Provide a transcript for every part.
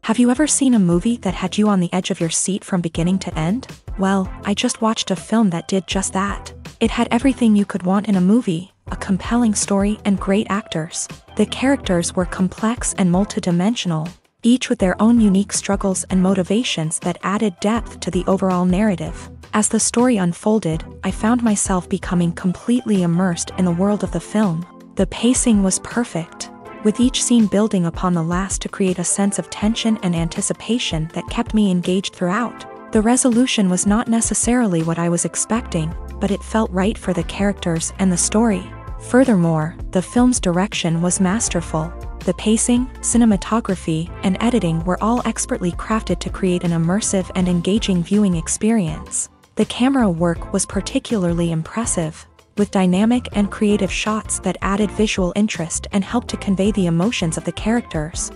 Have you ever seen a movie that had you on the edge of your seat from beginning to end? Well, I just watched a film that did just that. It had everything you could want in a movie, a compelling story and great actors. The characters were complex and multidimensional, each with their own unique struggles and motivations that added depth to the overall narrative. As the story unfolded, I found myself becoming completely immersed in the world of the film. The pacing was perfect, with each scene building upon the last to create a sense of tension and anticipation that kept me engaged throughout. The resolution was not necessarily what I was expecting, but it felt right for the characters and the story. Furthermore, the film's direction was masterful. The pacing, cinematography, and editing were all expertly crafted to create an immersive and engaging viewing experience. The camera work was particularly impressive, with dynamic and creative shots that added visual interest and helped to convey the emotions of the characters.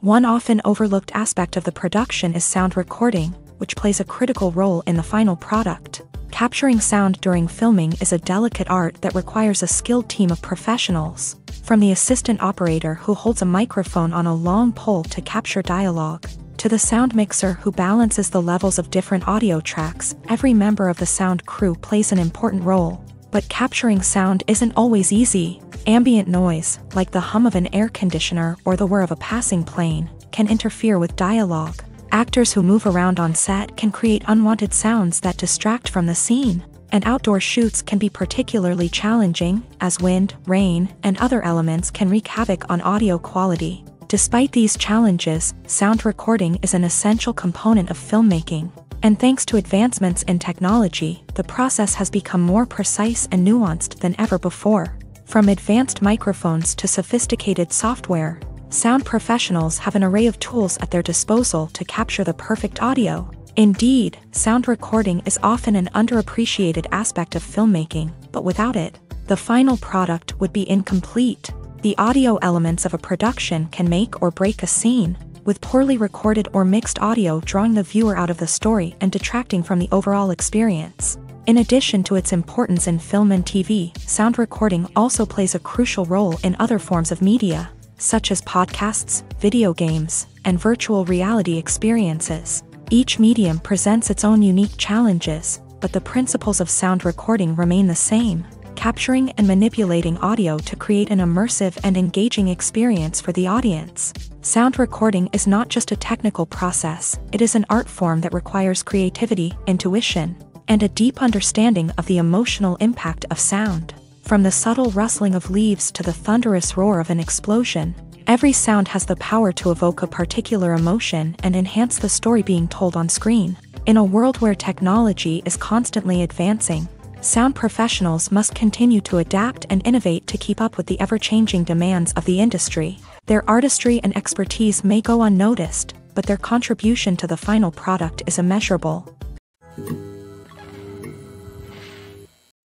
One often overlooked aspect of the production is sound recording, which plays a critical role in the final product. Capturing sound during filming is a delicate art that requires a skilled team of professionals, from the assistant operator who holds a microphone on a long pole to capture dialogue, to the sound mixer who balances the levels of different audio tracks. Every member of the sound crew plays an important role. But capturing sound isn't always easy. Ambient noise, like the hum of an air conditioner or the whir of a passing plane, can interfere with dialogue. Actors who move around on set can create unwanted sounds that distract from the scene, and outdoor shoots can be particularly challenging, as wind, rain, and other elements can wreak havoc on audio quality. Despite these challenges, sound recording is an essential component of filmmaking, and thanks to advancements in technology, the process has become more precise and nuanced than ever before. From advanced microphones to sophisticated software, sound professionals have an array of tools at their disposal to capture the perfect audio. Indeed, sound recording is often an underappreciated aspect of filmmaking, but without it, the final product would be incomplete. The audio elements of a production can make or break a scene, with poorly recorded or mixed audio drawing the viewer out of the story and detracting from the overall experience. In addition to its importance in film and TV, sound recording also plays a crucial role in other forms of media, such as podcasts, video games, and virtual reality experiences. Each medium presents its own unique challenges, but the principles of sound recording remain the same: capturing and manipulating audio to create an immersive and engaging experience for the audience. Sound recording is not just a technical process, it is an art form that requires creativity, intuition, and a deep understanding of the emotional impact of sound. From the subtle rustling of leaves to the thunderous roar of an explosion, every sound has the power to evoke a particular emotion and enhance the story being told on screen. In a world where technology is constantly advancing, sound professionals must continue to adapt and innovate to keep up with the ever-changing demands of the industry. Their artistry and expertise may go unnoticed, but their contribution to the final product is immeasurable.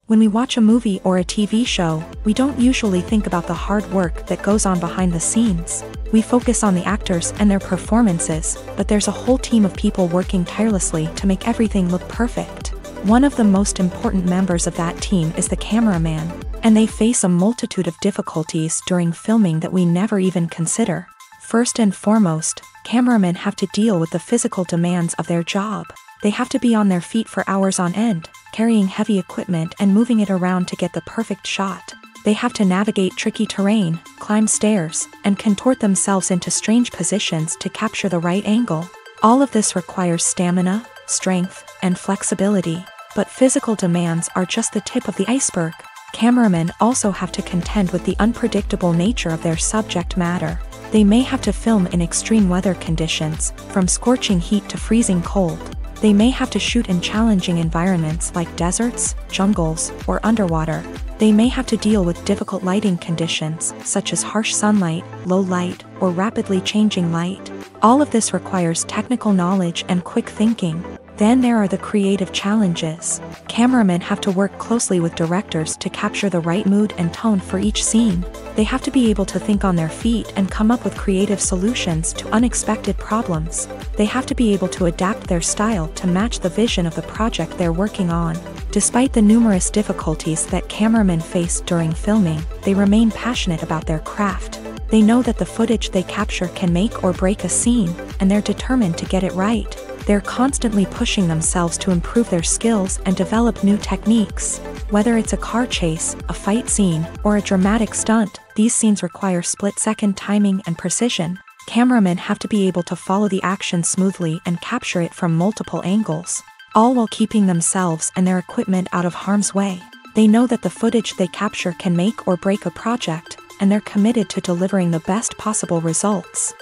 When we watch a movie or a TV show, we don't usually think about the hard work that goes on behind the scenes. We focus on the actors and their performances, but there's a whole team of people working tirelessly to make everything look perfect. One of the most important members of that team is the cameraman, and they face a multitude of difficulties during filming that we never even consider. First and foremost, cameramen have to deal with the physical demands of their job. They have to be on their feet for hours on end, carrying heavy equipment and moving it around to get the perfect shot. They have to navigate tricky terrain, climb stairs, and contort themselves into strange positions to capture the right angle. All of this requires stamina, strength, and flexibility. But physical demands are just the tip of the iceberg. Cameramen also have to contend with the unpredictable nature of their subject matter. They may have to film in extreme weather conditions, from scorching heat to freezing cold. They may have to shoot in challenging environments like deserts, jungles, or underwater. They may have to deal with difficult lighting conditions, such as harsh sunlight, low light, or rapidly changing light. All of this requires technical knowledge and quick thinking. Then there are the creative challenges. Cameramen have to work closely with directors to capture the right mood and tone for each scene. They have to be able to think on their feet and come up with creative solutions to unexpected problems. They have to be able to adapt their style to match the vision of the project they're working on. Despite the numerous difficulties that cameramen face during filming, they remain passionate about their craft. They know that the footage they capture can make or break a scene, and they're determined to get it right. They're constantly pushing themselves to improve their skills and develop new techniques. Whether it's a car chase, a fight scene, or a dramatic stunt, these scenes require split-second timing and precision. Cameramen have to be able to follow the action smoothly and capture it from multiple angles, all while keeping themselves and their equipment out of harm's way. They know that the footage they capture can make or break a project, and they're committed to delivering the best possible results.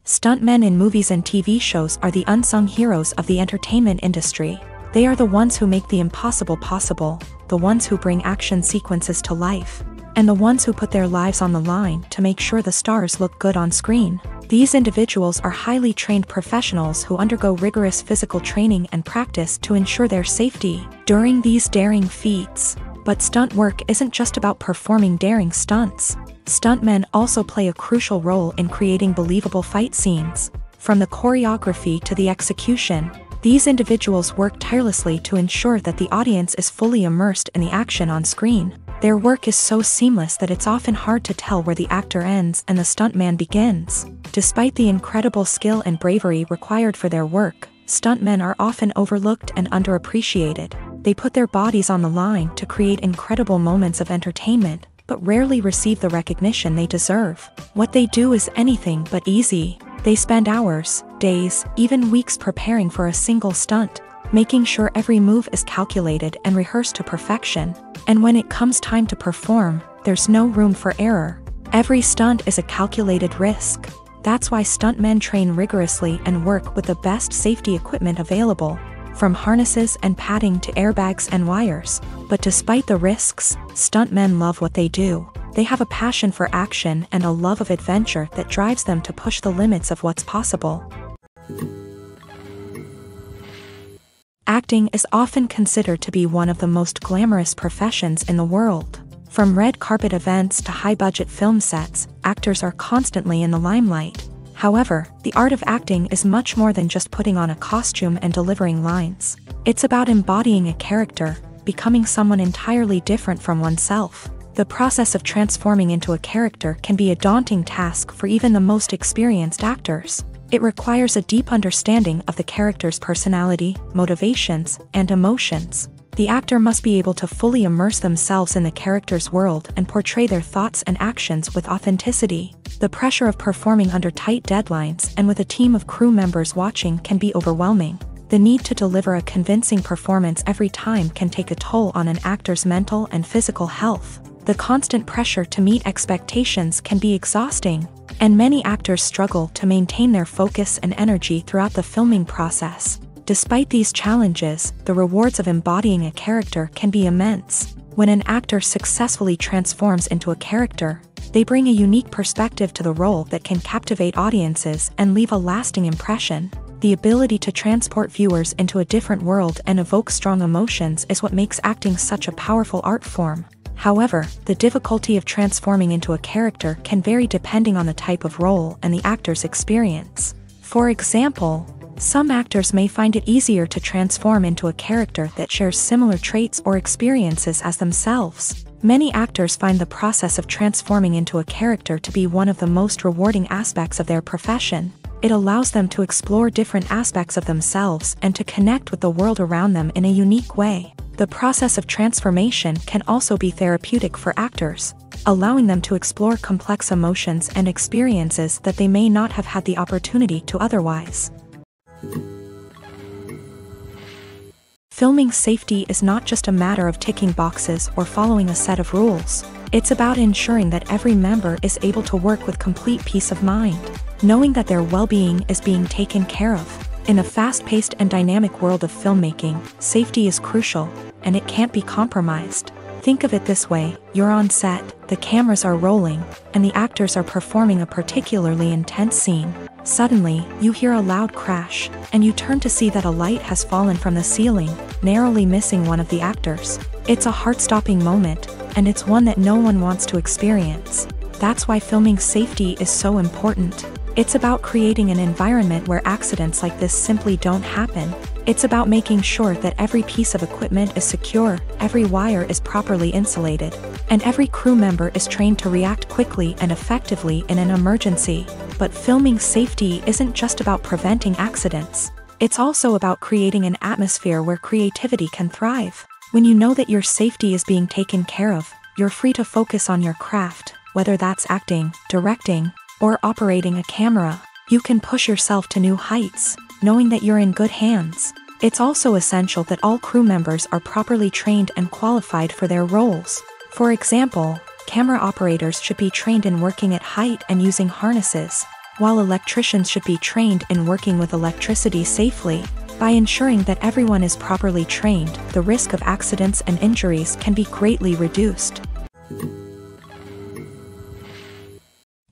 Stuntmen in movies and TV shows are the unsung heroes of the entertainment industry. They are the ones who make the impossible possible, the ones who bring action sequences to life, and the ones who put their lives on the line to make sure the stars look good on screen. These individuals are highly trained professionals who undergo rigorous physical training and practice to ensure their safety during these daring feats. But stunt work isn't just about performing daring stunts. Stuntmen also play a crucial role in creating believable fight scenes. From the choreography to the execution, these individuals work tirelessly to ensure that the audience is fully immersed in the action on screen. Their work is so seamless that it's often hard to tell where the actor ends and the stuntman begins. Despite the incredible skill and bravery required for their work, stuntmen are often overlooked and underappreciated. They put their bodies on the line to create incredible moments of entertainment, but rarely receive the recognition they deserve. What they do is anything but easy. They spend hours, days, even weeks preparing for a single stunt, making sure every move is calculated and rehearsed to perfection. And when it comes time to perform, there's no room for error. Every stunt is a calculated risk. That's why stuntmen train rigorously and work with the best safety equipment available, from harnesses and padding to airbags and wires. But despite the risks, stuntmen love what they do. They have a passion for action and a love of adventure that drives them to push the limits of what's possible. Acting is often considered to be one of the most glamorous professions in the world. From red carpet events to high-budget film sets, actors are constantly in the limelight. However, the art of acting is much more than just putting on a costume and delivering lines. It's about embodying a character, becoming someone entirely different from oneself. The process of transforming into a character can be a daunting task for even the most experienced actors. It requires a deep understanding of the character's personality, motivations, and emotions. The actor must be able to fully immerse themselves in the character's world and portray their thoughts and actions with authenticity. The pressure of performing under tight deadlines and with a team of crew members watching can be overwhelming. The need to deliver a convincing performance every time can take a toll on an actor's mental and physical health. The constant pressure to meet expectations can be exhausting, and many actors struggle to maintain their focus and energy throughout the filming process. Despite these challenges, the rewards of embodying a character can be immense. When an actor successfully transforms into a character, they bring a unique perspective to the role that can captivate audiences and leave a lasting impression. The ability to transport viewers into a different world and evoke strong emotions is what makes acting such a powerful art form. However, the difficulty of transforming into a character can vary depending on the type of role and the actor's experience. For example, some actors may find it easier to transform into a character that shares similar traits or experiences as themselves. Many actors find the process of transforming into a character to be one of the most rewarding aspects of their profession. It allows them to explore different aspects of themselves and to connect with the world around them in a unique way. The process of transformation can also be therapeutic for actors, allowing them to explore complex emotions and experiences that they may not have had the opportunity to otherwise. Filming safety is not just a matter of ticking boxes or following a set of rules. It's about ensuring that every member is able to work with complete peace of mind, knowing that their well-being is being taken care of. In a fast-paced and dynamic world of filmmaking, safety is crucial, and it can't be compromised. Think of it this way: you're on set, the cameras are rolling, and the actors are performing a particularly intense scene. Suddenly, you hear a loud crash, and you turn to see that a light has fallen from the ceiling, narrowly missing one of the actors. It's a heart-stopping moment, and it's one that no one wants to experience. That's why filming safety is so important. It's about creating an environment where accidents like this simply don't happen. It's about making sure that every piece of equipment is secure, every wire is properly insulated, and every crew member is trained to react quickly and effectively in an emergency. But filming safety isn't just about preventing accidents. It's also about creating an atmosphere where creativity can thrive. When you know that your safety is being taken care of, you're free to focus on your craft, whether that's acting, directing, or operating a camera. You can push yourself to new heights, knowing that you're in good hands. It's also essential that all crew members are properly trained and qualified for their roles. For example, camera operators should be trained in working at height and using harnesses, while electricians should be trained in working with electricity safely. By ensuring that everyone is properly trained, the risk of accidents and injuries can be greatly reduced.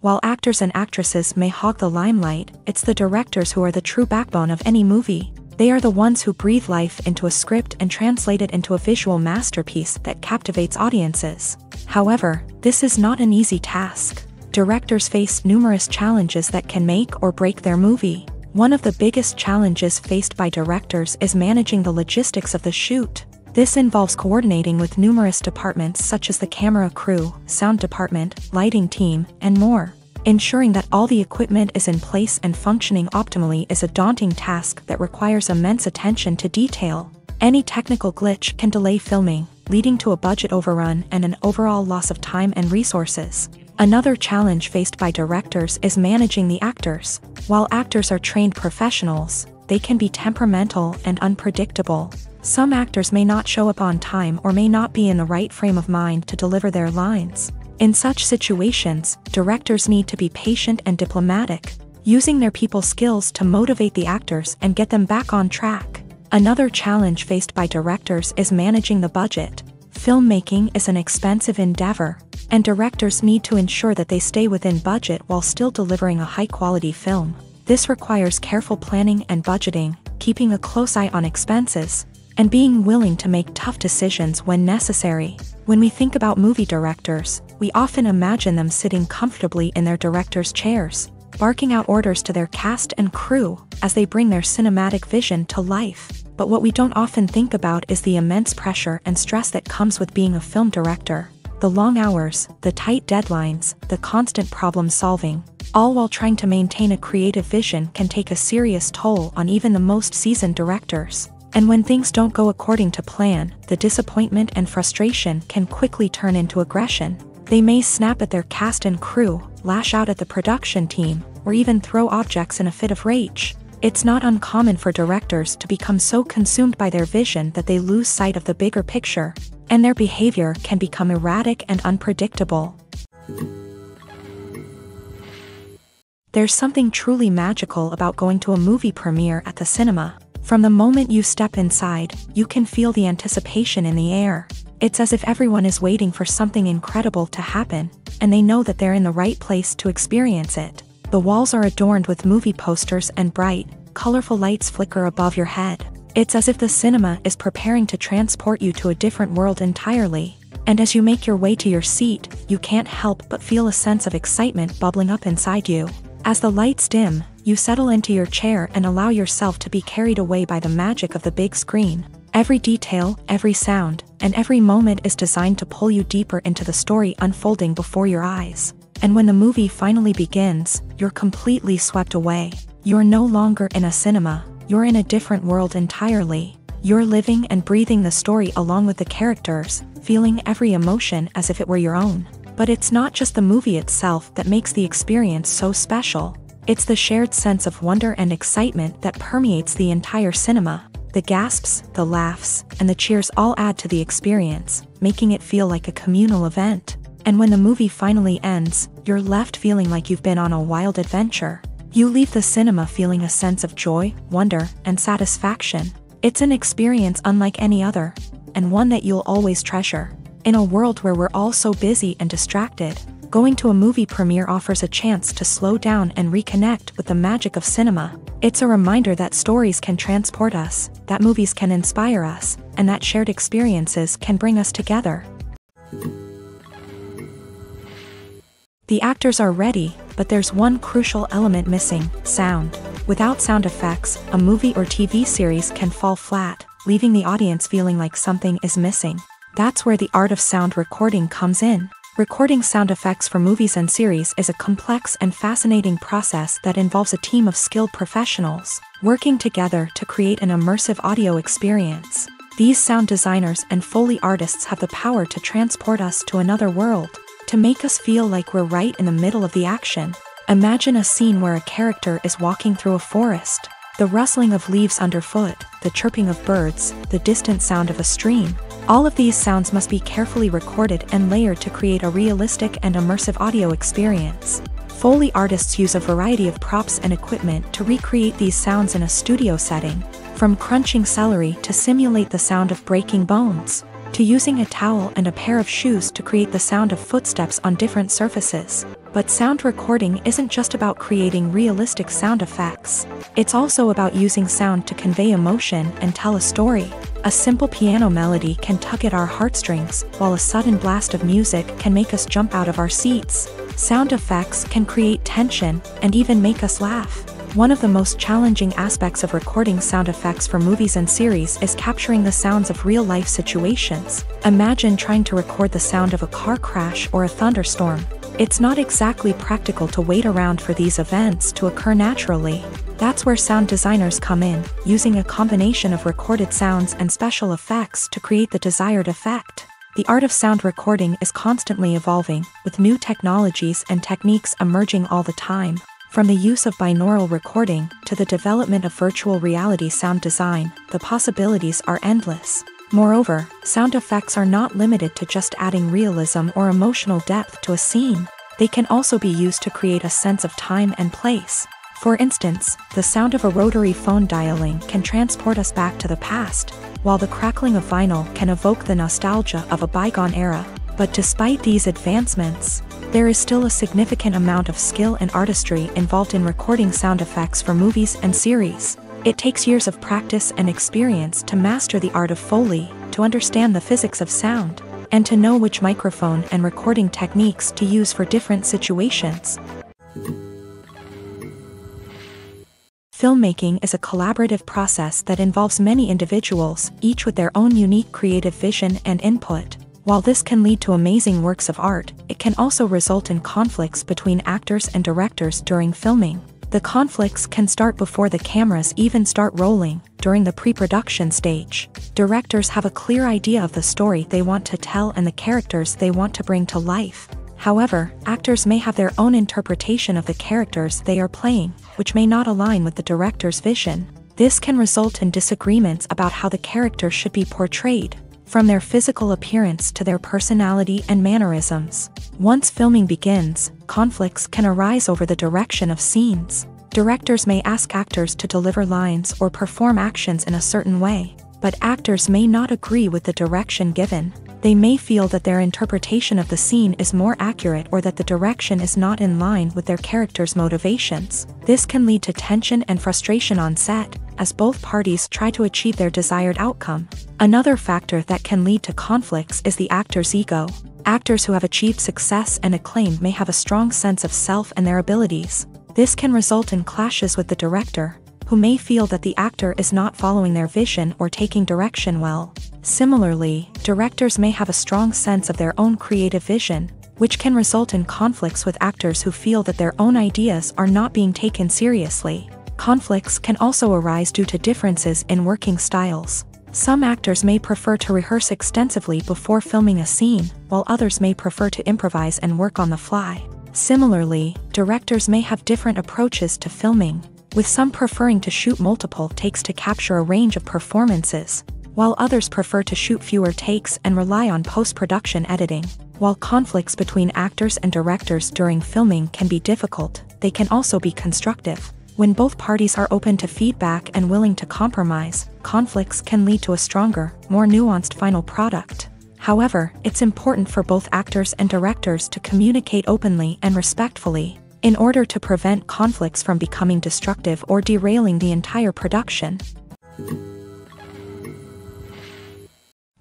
While actors and actresses may hog the limelight, it's the directors who are the true backbone of any movie. They are the ones who breathe life into a script and translate it into a visual masterpiece that captivates audiences. However, this is not an easy task. Directors face numerous challenges that can make or break their movie. One of the biggest challenges faced by directors is managing the logistics of the shoot. This involves coordinating with numerous departments such as the camera crew, sound department, lighting team, and more. Ensuring that all the equipment is in place and functioning optimally is a daunting task that requires immense attention to detail. Any technical glitch can delay filming, leading to a budget overrun and an overall loss of time and resources. Another challenge faced by directors is managing the actors. While actors are trained professionals, they can be temperamental and unpredictable. Some actors may not show up on time or may not be in the right frame of mind to deliver their lines. In such situations, directors need to be patient and diplomatic, using their people skills to motivate the actors and get them back on track. Another challenge faced by directors is managing the budget. Filmmaking is an expensive endeavor, and directors need to ensure that they stay within budget while still delivering a high-quality film. This requires careful planning and budgeting, keeping a close eye on expenses, and being willing to make tough decisions when necessary. When we think about movie directors, we often imagine them sitting comfortably in their director's chairs, barking out orders to their cast and crew as they bring their cinematic vision to life. But what we don't often think about is the immense pressure and stress that comes with being a film director. The long hours, the tight deadlines, the constant problem solving, all while trying to maintain a creative vision can take a serious toll on even the most seasoned directors. And when things don't go according to plan, the disappointment and frustration can quickly turn into aggression. They may snap at their cast and crew, lash out at the production team, or even throw objects in a fit of rage. It's not uncommon for directors to become so consumed by their vision that they lose sight of the bigger picture, and their behavior can become erratic and unpredictable. There's something truly magical about going to a movie premiere at the cinema. From the moment you step inside, you can feel the anticipation in the air. It's as if everyone is waiting for something incredible to happen, and they know that they're in the right place to experience it. The walls are adorned with movie posters and bright, colorful lights flicker above your head. It's as if the cinema is preparing to transport you to a different world entirely. And as you make your way to your seat, you can't help but feel a sense of excitement bubbling up inside you. As the lights dim, you settle into your chair and allow yourself to be carried away by the magic of the big screen. Every detail, every sound, and every moment is designed to pull you deeper into the story unfolding before your eyes. And when the movie finally begins, you're completely swept away. You're no longer in a cinema, you're in a different world entirely. You're living and breathing the story along with the characters, feeling every emotion as if it were your own. But it's not just the movie itself that makes the experience so special. It's the shared sense of wonder and excitement that permeates the entire cinema. The gasps, the laughs, and the cheers all add to the experience, making it feel like a communal event. And when the movie finally ends, you're left feeling like you've been on a wild adventure. You leave the cinema feeling a sense of joy, wonder, and satisfaction. It's an experience unlike any other, and one that you'll always treasure. In a world where we're all so busy and distracted, going to a movie premiere offers a chance to slow down and reconnect with the magic of cinema. It's a reminder that stories can transport us, that movies can inspire us, and that shared experiences can bring us together. The actors are ready, but there's one crucial element missing: sound. Without sound effects, a movie or TV series can fall flat, leaving the audience feeling like something is missing. That's where the art of sound recording comes in. Recording sound effects for movies and series is a complex and fascinating process that involves a team of skilled professionals working together to create an immersive audio experience. These sound designers and Foley artists have the power to transport us to another world, to make us feel like we're right in the middle of the action. Imagine a scene where a character is walking through a forest. The rustling of leaves underfoot, the chirping of birds, the distant sound of a stream. All of these sounds must be carefully recorded and layered to create a realistic and immersive audio experience. Foley artists use a variety of props and equipment to recreate these sounds in a studio setting, from crunching celery to simulate the sound of breaking bones, to using a towel and a pair of shoes to create the sound of footsteps on different surfaces. But sound recording isn't just about creating realistic sound effects. It's also about using sound to convey emotion and tell a story. A simple piano melody can tug at our heartstrings, while a sudden blast of music can make us jump out of our seats. Sound effects can create tension and even make us laugh. One of the most challenging aspects of recording sound effects for movies and series is capturing the sounds of real-life situations. Imagine trying to record the sound of a car crash or a thunderstorm. It's not exactly practical to wait around for these events to occur naturally. That's where sound designers come in, using a combination of recorded sounds and special effects to create the desired effect. The art of sound recording is constantly evolving, with new technologies and techniques emerging all the time. From the use of binaural recording to the development of virtual reality sound design, the possibilities are endless. Moreover, sound effects are not limited to just adding realism or emotional depth to a scene. They can also be used to create a sense of time and place. For instance, the sound of a rotary phone dialing can transport us back to the past, while the crackling of vinyl can evoke the nostalgia of a bygone era. But despite these advancements, there is still a significant amount of skill and artistry involved in recording sound effects for movies and series. It takes years of practice and experience to master the art of Foley, to understand the physics of sound, and to know which microphone and recording techniques to use for different situations. Filmmaking is a collaborative process that involves many individuals, each with their own unique creative vision and input. While this can lead to amazing works of art, it can also result in conflicts between actors and directors during filming. The conflicts can start before the cameras even start rolling, during the pre-production stage. Directors have a clear idea of the story they want to tell and the characters they want to bring to life. However, actors may have their own interpretation of the characters they are playing, which may not align with the director's vision. This can result in disagreements about how the characters should be portrayed, from their physical appearance to their personality and mannerisms. Once filming begins, conflicts can arise over the direction of scenes. Directors may ask actors to deliver lines or perform actions in a certain way, but actors may not agree with the direction given. They may feel that their interpretation of the scene is more accurate or that the direction is not in line with their character's motivations. This can lead to tension and frustration on set, as both parties try to achieve their desired outcome. Another factor that can lead to conflicts is the actor's ego. Actors who have achieved success and acclaim may have a strong sense of self and their abilities. This can result in clashes with the director, who may feel that the actor is not following their vision or taking direction well. Similarly, directors may have a strong sense of their own creative vision, which can result in conflicts with actors who feel that their own ideas are not being taken seriously. Conflicts can also arise due to differences in working styles. Some actors may prefer to rehearse extensively before filming a scene, while others may prefer to improvise and work on the fly. Similarly, directors may have different approaches to filming, with some preferring to shoot multiple takes to capture a range of performances, while others prefer to shoot fewer takes and rely on post-production editing. While conflicts between actors and directors during filming can be difficult, they can also be constructive. When both parties are open to feedback and willing to compromise, conflicts can lead to a stronger, more nuanced final product. However, it's important for both actors and directors to communicate openly and respectfully, in order to prevent conflicts from becoming destructive or derailing the entire production.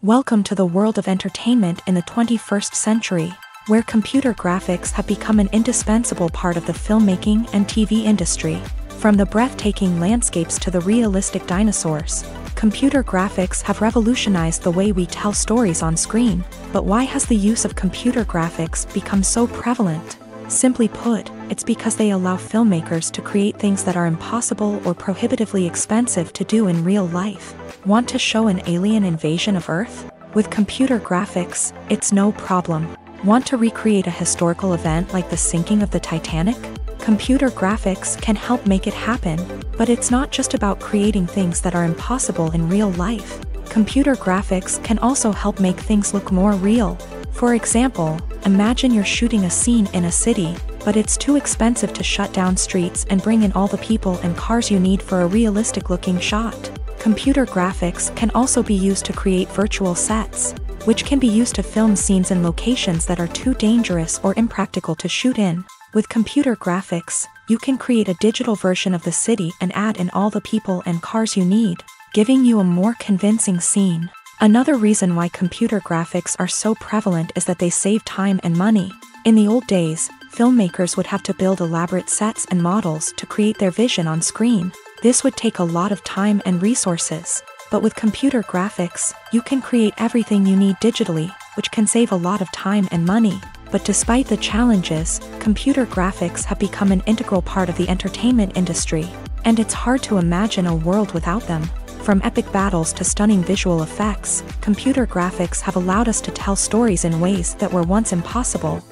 Welcome to the world of entertainment in the 21st century, where computer graphics have become an indispensable part of the filmmaking and TV industry. From the breathtaking landscapes to the realistic dinosaurs, computer graphics have revolutionized the way we tell stories on screen. But why has the use of computer graphics become so prevalent? Simply put, it's because they allow filmmakers to create things that are impossible or prohibitively expensive to do in real life. Want to show an alien invasion of Earth? With computer graphics, it's no problem. Want to recreate a historical event like the sinking of the Titanic? Computer graphics can help make it happen, but it's not just about creating things that are impossible in real life. Computer graphics can also help make things look more real. For example, imagine you're shooting a scene in a city, but it's too expensive to shut down streets and bring in all the people and cars you need for a realistic-looking shot. Computer graphics can also be used to create virtual sets, which can be used to film scenes in locations that are too dangerous or impractical to shoot in. With computer graphics, you can create a digital version of the city and add in all the people and cars you need, giving you a more convincing scene. Another reason why computer graphics are so prevalent is that they save time and money. In the old days, filmmakers would have to build elaborate sets and models to create their vision on screen. This would take a lot of time and resources. But with computer graphics, you can create everything you need digitally, which can save a lot of time and money. But despite the challenges, computer graphics have become an integral part of the entertainment industry, and it's hard to imagine a world without them. From epic battles to stunning visual effects, computer graphics have allowed us to tell stories in ways that were once impossible.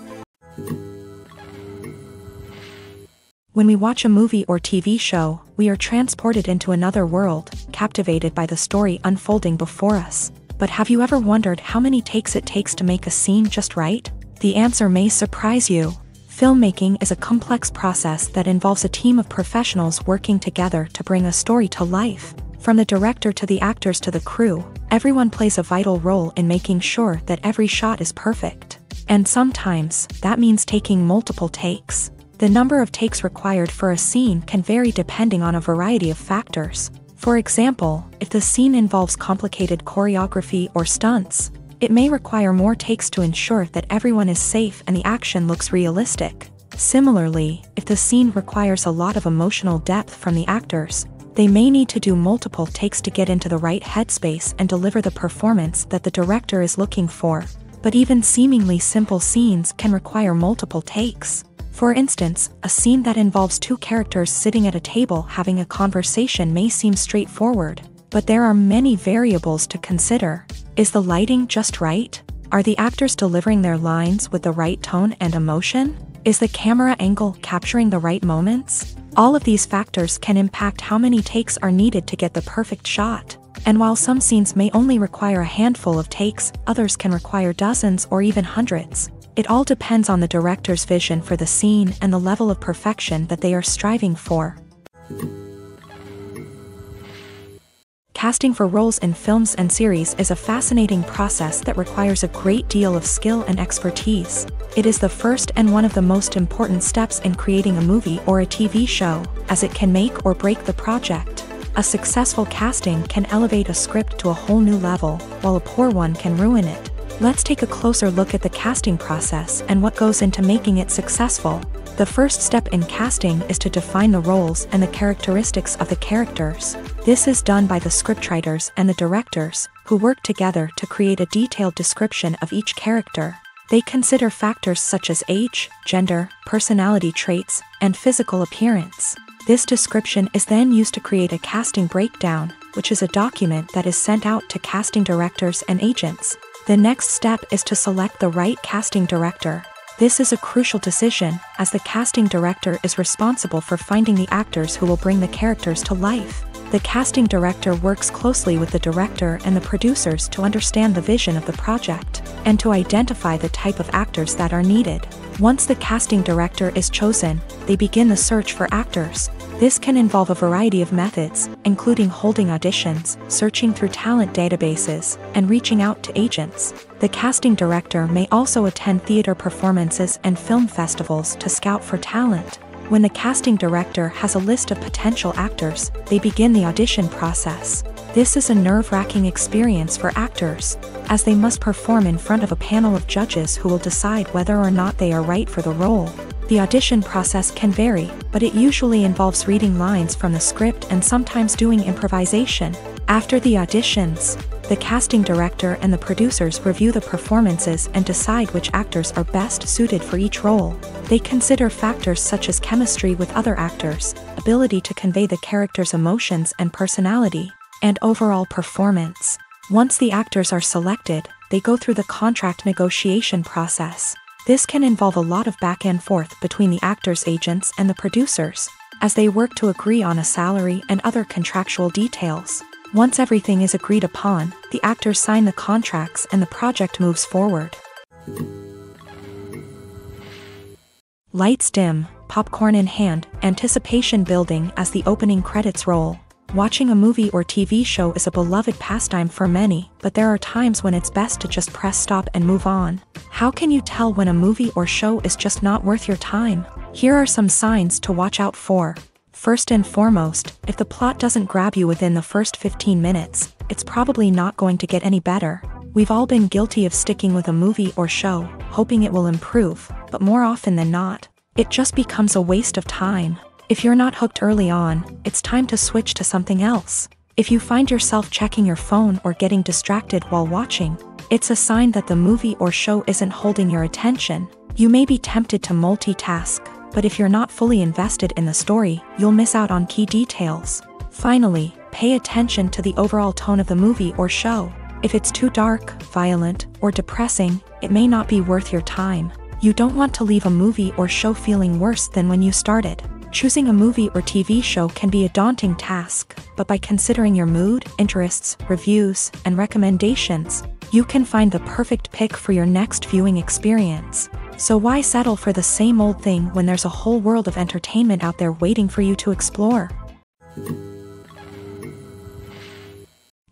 When we watch a movie or TV show, we are transported into another world, captivated by the story unfolding before us. But have you ever wondered how many takes it takes to make a scene just right? The answer may surprise you. Filmmaking is a complex process that involves a team of professionals working together to bring a story to life. From the director to the actors to the crew, everyone plays a vital role in making sure that every shot is perfect. And sometimes, that means taking multiple takes. The number of takes required for a scene can vary depending on a variety of factors. For example, if the scene involves complicated choreography or stunts, it may require more takes to ensure that everyone is safe and the action looks realistic. Similarly, if the scene requires a lot of emotional depth from the actors, they may need to do multiple takes to get into the right headspace and deliver the performance that the director is looking for. But even seemingly simple scenes can require multiple takes. For instance, a scene that involves two characters sitting at a table having a conversation may seem straightforward, but there are many variables to consider. Is the lighting just right? Are the actors delivering their lines with the right tone and emotion? Is the camera angle capturing the right moments? All of these factors can impact how many takes are needed to get the perfect shot. And while some scenes may only require a handful of takes, others can require dozens or even hundreds. It all depends on the director's vision for the scene and the level of perfection that they are striving for. Casting for roles in films and series is a fascinating process that requires a great deal of skill and expertise. It is the first and one of the most important steps in creating a movie or a TV show, as it can make or break the project. A successful casting can elevate a script to a whole new level, while a poor one can ruin it. Let's take a closer look at the casting process and what goes into making it successful. The first step in casting is to define the roles and the characteristics of the characters. This is done by the scriptwriters and the directors, who work together to create a detailed description of each character. They consider factors such as age, gender, personality traits, and physical appearance. This description is then used to create a casting breakdown, which is a document that is sent out to casting directors and agents. The next step is to select the right casting director. This is a crucial decision, as the casting director is responsible for finding the actors who will bring the characters to life. The casting director works closely with the director and the producers to understand the vision of the project, and to identify the type of actors that are needed. Once the casting director is chosen, they begin the search for actors. This can involve a variety of methods, including holding auditions, searching through talent databases, and reaching out to agents. The casting director may also attend theater performances and film festivals to scout for talent. When the casting director has a list of potential actors, they begin the audition process. This is a nerve-wracking experience for actors, as they must perform in front of a panel of judges who will decide whether or not they are right for the role. The audition process can vary, but it usually involves reading lines from the script and sometimes doing improvisation. After the auditions, the casting director and the producers review the performances and decide which actors are best suited for each role. They consider factors such as chemistry with other actors, ability to convey the character's emotions and personality, and overall performance. Once the actors are selected, they go through the contract negotiation process. This can involve a lot of back and forth between the actors' agents and the producers, as they work to agree on a salary and other contractual details. Once everything is agreed upon, the actors sign the contracts and the project moves forward. Lights dim, popcorn in hand, anticipation building as the opening credits roll. Watching a movie or TV show is a beloved pastime for many, but there are times when it's best to just press stop and move on. How can you tell when a movie or show is just not worth your time? Here are some signs to watch out for. First and foremost, if the plot doesn't grab you within the first 15 minutes, it's probably not going to get any better. We've all been guilty of sticking with a movie or show, hoping it will improve, but more often than not, it just becomes a waste of time. If you're not hooked early on, it's time to switch to something else. If you find yourself checking your phone or getting distracted while watching, it's a sign that the movie or show isn't holding your attention. You may be tempted to multitask, but if you're not fully invested in the story, you'll miss out on key details. Finally, pay attention to the overall tone of the movie or show. If it's too dark, violent, or depressing, it may not be worth your time. You don't want to leave a movie or show feeling worse than when you started. Choosing a movie or TV show can be a daunting task, but by considering your mood, interests, reviews, and recommendations, you can find the perfect pick for your next viewing experience. So why settle for the same old thing when there's a whole world of entertainment out there waiting for you to explore?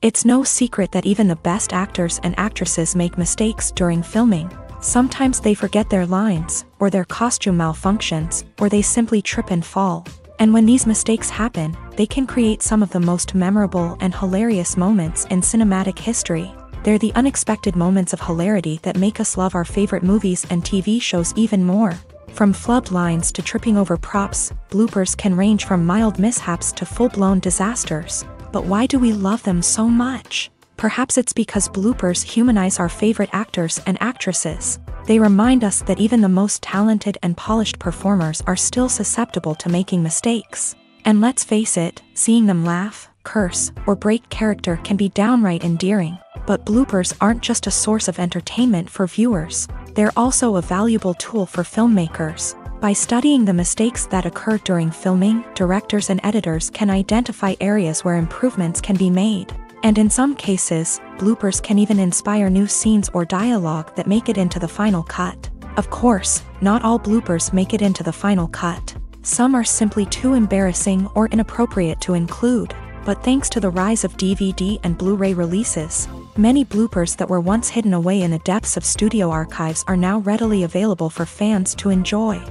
It's no secret that even the best actors and actresses make mistakes during filming. Sometimes they forget their lines, or their costume malfunctions, or they simply trip and fall. And when these mistakes happen, they can create some of the most memorable and hilarious moments in cinematic history. They're the unexpected moments of hilarity that make us love our favorite movies and TV shows even more. From flubbed lines to tripping over props, bloopers can range from mild mishaps to full-blown disasters. But why do we love them so much? Perhaps it's because bloopers humanize our favorite actors and actresses. They remind us that even the most talented and polished performers are still susceptible to making mistakes. And let's face it, seeing them laugh, curse, or break character can be downright endearing. But bloopers aren't just a source of entertainment for viewers. They're also a valuable tool for filmmakers. By studying the mistakes that occur during filming, directors and editors can identify areas where improvements can be made. And in some cases, bloopers can even inspire new scenes or dialogue that make it into the final cut. Of course, not all bloopers make it into the final cut. Some are simply too embarrassing or inappropriate to include. But thanks to the rise of DVD and Blu-ray releases, many bloopers that were once hidden away in the depths of studio archives are now readily available for fans to enjoy.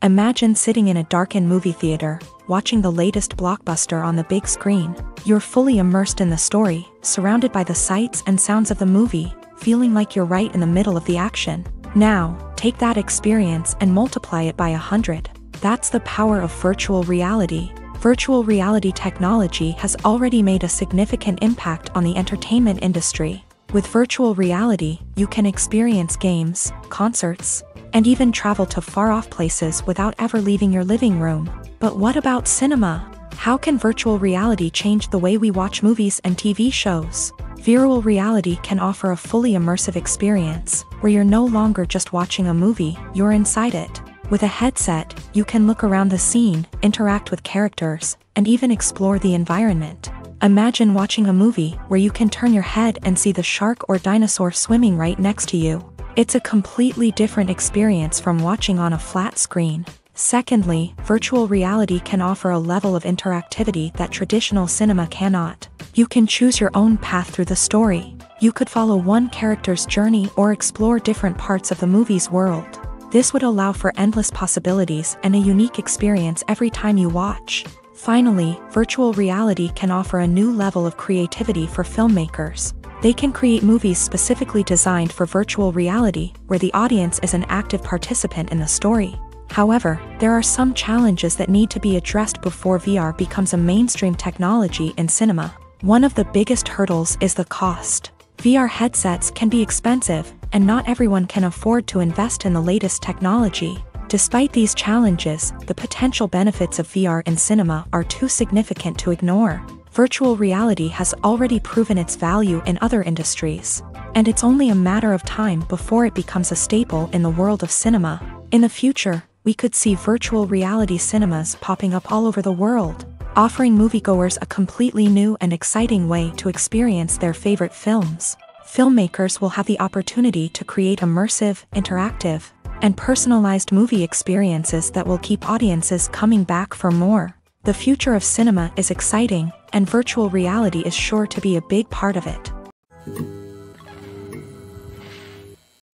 Imagine sitting in a darkened movie theater, watching the latest blockbuster on the big screen. You're fully immersed in the story, surrounded by the sights and sounds of the movie, feeling like you're right in the middle of the action. Now, take that experience and multiply it by 100. That's the power of virtual reality. Virtual reality technology has already made a significant impact on the entertainment industry. With virtual reality, you can experience games, concerts, and even travel to far-off places without ever leaving your living room. But what about cinema? How can virtual reality change the way we watch movies and TV shows? Virtual reality can offer a fully immersive experience, where you're no longer just watching a movie, you're inside it. With a headset, you can look around the scene, interact with characters, and even explore the environment. Imagine watching a movie where you can turn your head and see the shark or dinosaur swimming right next to you. It's a completely different experience from watching on a flat screen. Secondly, virtual reality can offer a level of interactivity that traditional cinema cannot. You can choose your own path through the story. You could follow one character's journey or explore different parts of the movie's world. This would allow for endless possibilities and a unique experience every time you watch. Finally, virtual reality can offer a new level of creativity for filmmakers. They can create movies specifically designed for virtual reality, where the audience is an active participant in the story. However, there are some challenges that need to be addressed before VR becomes a mainstream technology in cinema. One of the biggest hurdles is the cost. VR headsets can be expensive, and not everyone can afford to invest in the latest technology. Despite these challenges, the potential benefits of VR in cinema are too significant to ignore. Virtual reality has already proven its value in other industries, and it's only a matter of time before it becomes a staple in the world of cinema. In the future, we could see virtual reality cinemas popping up all over the world, offering moviegoers a completely new and exciting way to experience their favorite films. Filmmakers will have the opportunity to create immersive, interactive, and personalized movie experiences that will keep audiences coming back for more. The future of cinema is exciting, and virtual reality is sure to be a big part of it.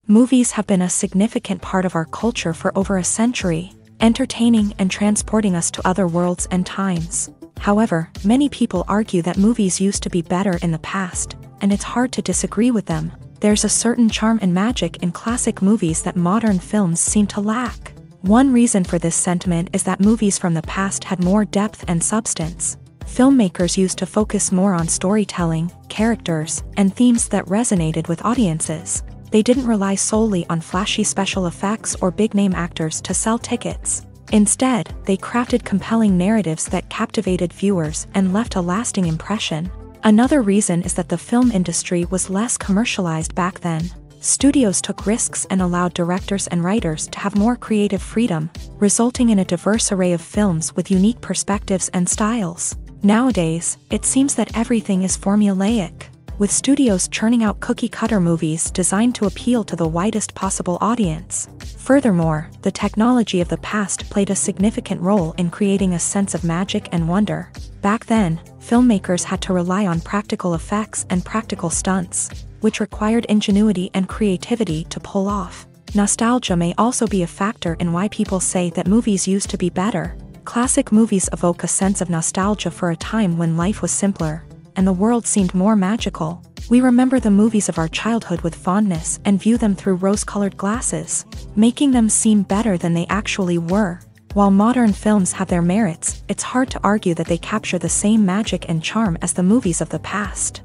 Movies have been a significant part of our culture for over a century, entertaining and transporting us to other worlds and times. However, many people argue that movies used to be better in the past, and it's hard to disagree with them. There's a certain charm and magic in classic movies that modern films seem to lack. One reason for this sentiment is that movies from the past had more depth and substance. Filmmakers used to focus more on storytelling, characters, and themes that resonated with audiences. They didn't rely solely on flashy special effects or big-name actors to sell tickets. Instead, they crafted compelling narratives that captivated viewers and left a lasting impression. Another reason is that the film industry was less commercialized back then. Studios took risks and allowed directors and writers to have more creative freedom, resulting in a diverse array of films with unique perspectives and styles. Nowadays, it seems that everything is formulaic, with studios churning out cookie-cutter movies designed to appeal to the widest possible audience. Furthermore, the technology of the past played a significant role in creating a sense of magic and wonder. Back then, filmmakers had to rely on practical effects and practical stunts, which required ingenuity and creativity to pull off. Nostalgia may also be a factor in why people say that movies used to be better. Classic movies evoke a sense of nostalgia for a time when life was simpler, and the world seemed more magical. We remember the movies of our childhood with fondness and view them through rose-colored glasses, making them seem better than they actually were. While modern films have their merits, it's hard to argue that they capture the same magic and charm as the movies of the past.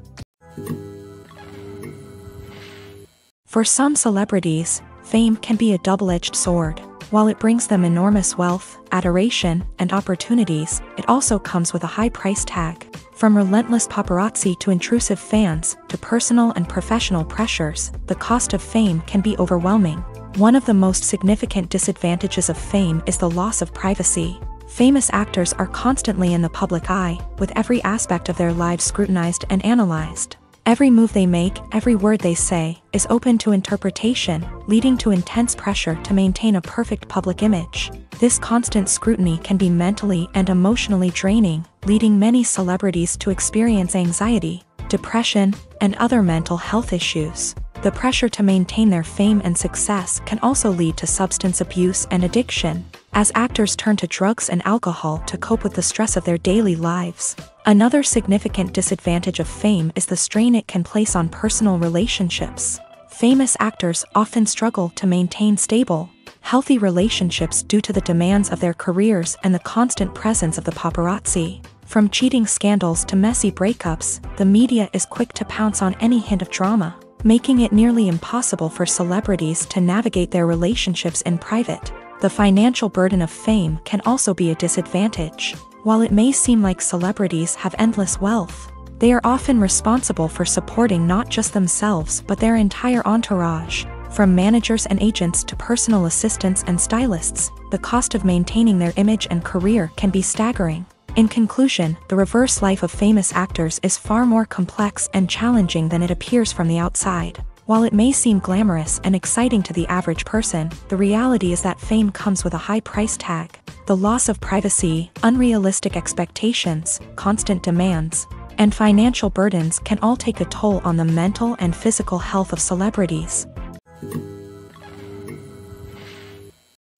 For some celebrities, fame can be a double-edged sword. While it brings them enormous wealth, adoration, and opportunities, it also comes with a high price tag. From relentless paparazzi to intrusive fans, to personal and professional pressures, the cost of fame can be overwhelming. One of the most significant disadvantages of fame is the loss of privacy. Famous actors are constantly in the public eye, with every aspect of their lives scrutinized and analyzed. Every move they make, every word they say, is open to interpretation, leading to intense pressure to maintain a perfect public image. This constant scrutiny can be mentally and emotionally draining, leading many celebrities to experience anxiety, depression, and other mental health issues. The pressure to maintain their fame and success can also lead to substance abuse and addiction, as actors turn to drugs and alcohol to cope with the stress of their daily lives. Another significant disadvantage of fame is the strain it can place on personal relationships. Famous actors often struggle to maintain stable, healthy relationships due to the demands of their careers and the constant presence of the paparazzi. From cheating scandals to messy breakups, the media is quick to pounce on any hint of drama, making it nearly impossible for celebrities to navigate their relationships in private. The financial burden of fame can also be a disadvantage. While it may seem like celebrities have endless wealth, they are often responsible for supporting not just themselves but their entire entourage. From managers and agents to personal assistants and stylists, the cost of maintaining their image and career can be staggering. In conclusion, the reverse life of famous actors is far more complex and challenging than it appears from the outside. While it may seem glamorous and exciting to the average person, the reality is that fame comes with a high price tag. The loss of privacy, unrealistic expectations, constant demands, and financial burdens can all take a toll on the mental and physical health of celebrities.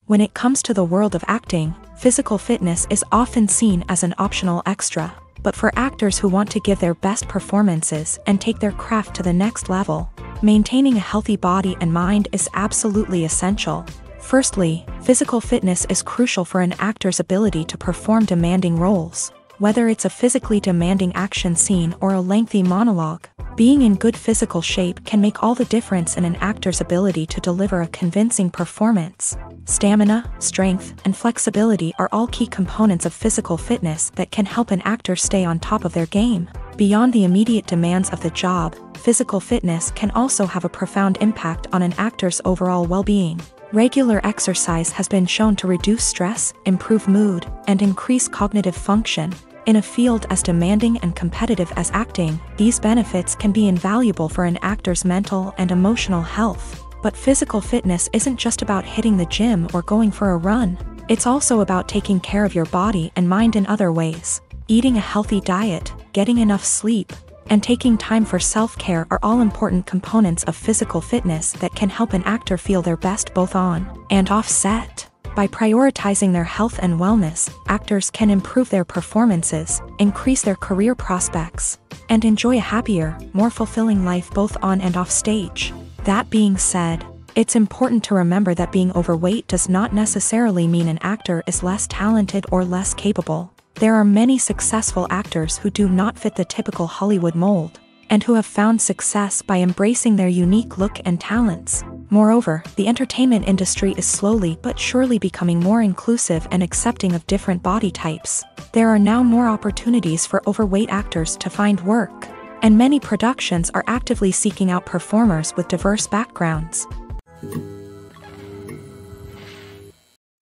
When it comes to the world of acting, physical fitness is often seen as an optional extra. but for actors who want to give their best performances and take their craft to the next level, maintaining a healthy body and mind is absolutely essential. Firstly, physical fitness is crucial for an actor's ability to perform demanding roles. Whether it's a physically demanding action scene or a lengthy monologue, being in good physical shape can make all the difference in an actor's ability to deliver a convincing performance. Stamina, strength, and flexibility are all key components of physical fitness that can help an actor stay on top of their game. Beyond the immediate demands of the job, physical fitness can also have a profound impact on an actor's overall well-being. Regular exercise has been shown to reduce stress, improve mood, and increase cognitive function. In a field as demanding and competitive as acting, these benefits can be invaluable for an actor's mental and emotional health. But physical fitness isn't just about hitting the gym or going for a run. It's also about taking care of your body and mind in other ways. Eating a healthy diet, getting enough sleep, and taking time for self-care are all important components of physical fitness that can help an actor feel their best both on and off set. By prioritizing their health and wellness, actors can improve their performances, increase their career prospects, and enjoy a happier, more fulfilling life both on and off stage. That being said, it's important to remember that being overweight does not necessarily mean an actor is less talented or less capable. There are many successful actors who do not fit the typical Hollywood mold, and who have found success by embracing their unique look and talents. Moreover, the entertainment industry is slowly but surely becoming more inclusive and accepting of different body types. There are now more opportunities for overweight actors to find work, and many productions are actively seeking out performers with diverse backgrounds.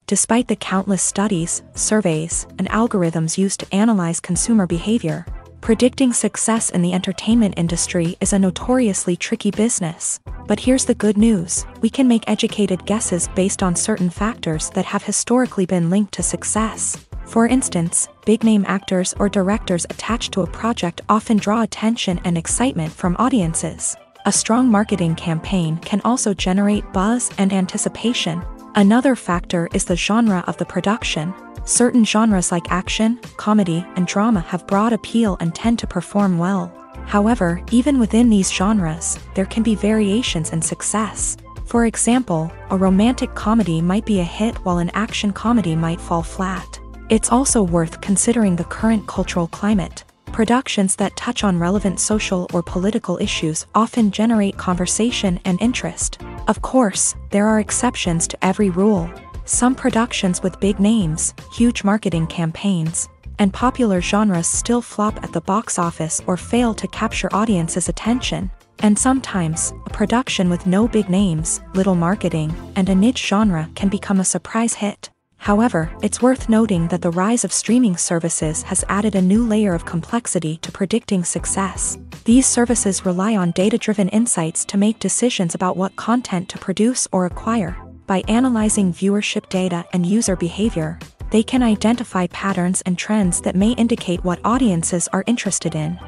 Despite the countless studies, surveys, and algorithms used to analyze consumer behavior, predicting success in the entertainment industry is a notoriously tricky business. But here's the good news: we can make educated guesses based on certain factors that have historically been linked to success. For instance, big-name actors or directors attached to a project often draw attention and excitement from audiences. A strong marketing campaign can also generate buzz and anticipation. Another factor is the genre of the production. Certain genres like action, comedy, and drama have broad appeal and tend to perform well. However, even within these genres, there can be variations in success. For example, a romantic comedy might be a hit while an action comedy might fall flat. It's also worth considering the current cultural climate. Productions that touch on relevant social or political issues often generate conversation and interest. Of course, there are exceptions to every rule. Some productions with big names, huge marketing campaigns, and popular genres still flop at the box office or fail to capture audiences' attention. And sometimes, a production with no big names, little marketing, and a niche genre can become a surprise hit. However, it's worth noting that the rise of streaming services has added a new layer of complexity to predicting success. These services rely on data-driven insights to make decisions about what content to produce or acquire. By analyzing viewership data and user behavior, they can identify patterns and trends that may indicate what audiences are interested in.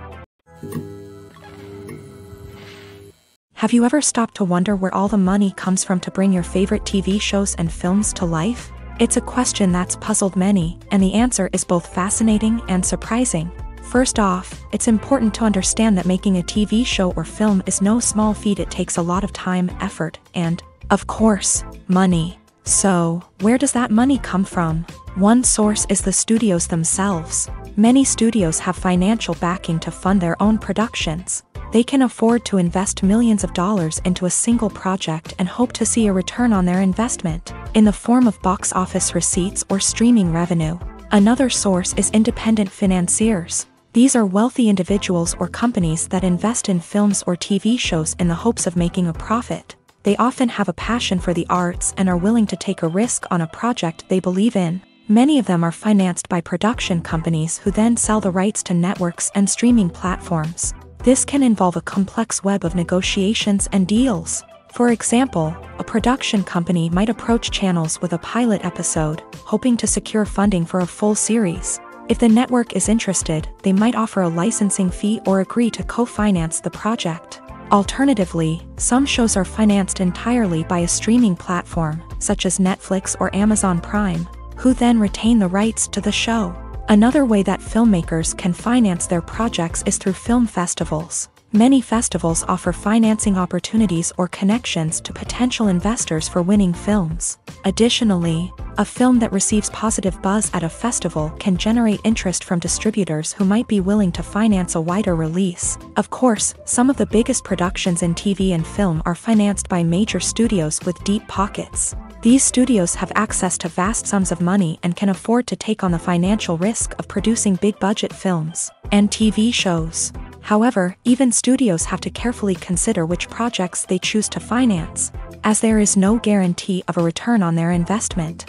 Have you ever stopped to wonder where all the money comes from to bring your favorite TV shows and films to life? It's a question that's puzzled many, and the answer is both fascinating and surprising. First off, it's important to understand that making a TV show or film is no small feat. It takes a lot of time, effort, and, of course, money. So, where does that money come from? One source is the studios themselves. Many studios have financial backing to fund their own productions. They can afford to invest millions of dollars into a single project and hope to see a return on their investment, in the form of box office receipts or streaming revenue. Another source is independent financiers. These are wealthy individuals or companies that invest in films or TV shows in the hopes of making a profit. They often have a passion for the arts and are willing to take a risk on a project they believe in. Many of them are financed by production companies who then sell the rights to networks and streaming platforms. This can involve a complex web of negotiations and deals. For example, a production company might approach channels with a pilot episode, hoping to secure funding for a full series. If the network is interested, they might offer a licensing fee or agree to co-finance the project. Alternatively, some shows are financed entirely by a streaming platform, such as Netflix or Amazon Prime, who then retain the rights to the show. Another way that filmmakers can finance their projects is through film festivals. Many festivals offer financing opportunities or connections to potential investors for winning films. Additionally, a film that receives positive buzz at a festival can generate interest from distributors who might be willing to finance a wider release. Of course, some of the biggest productions in TV and film are financed by major studios with deep pockets. These studios have access to vast sums of money and can afford to take on the financial risk of producing big-budget films and TV shows. However, even studios have to carefully consider which projects they choose to finance, as there is no guarantee of a return on their investment.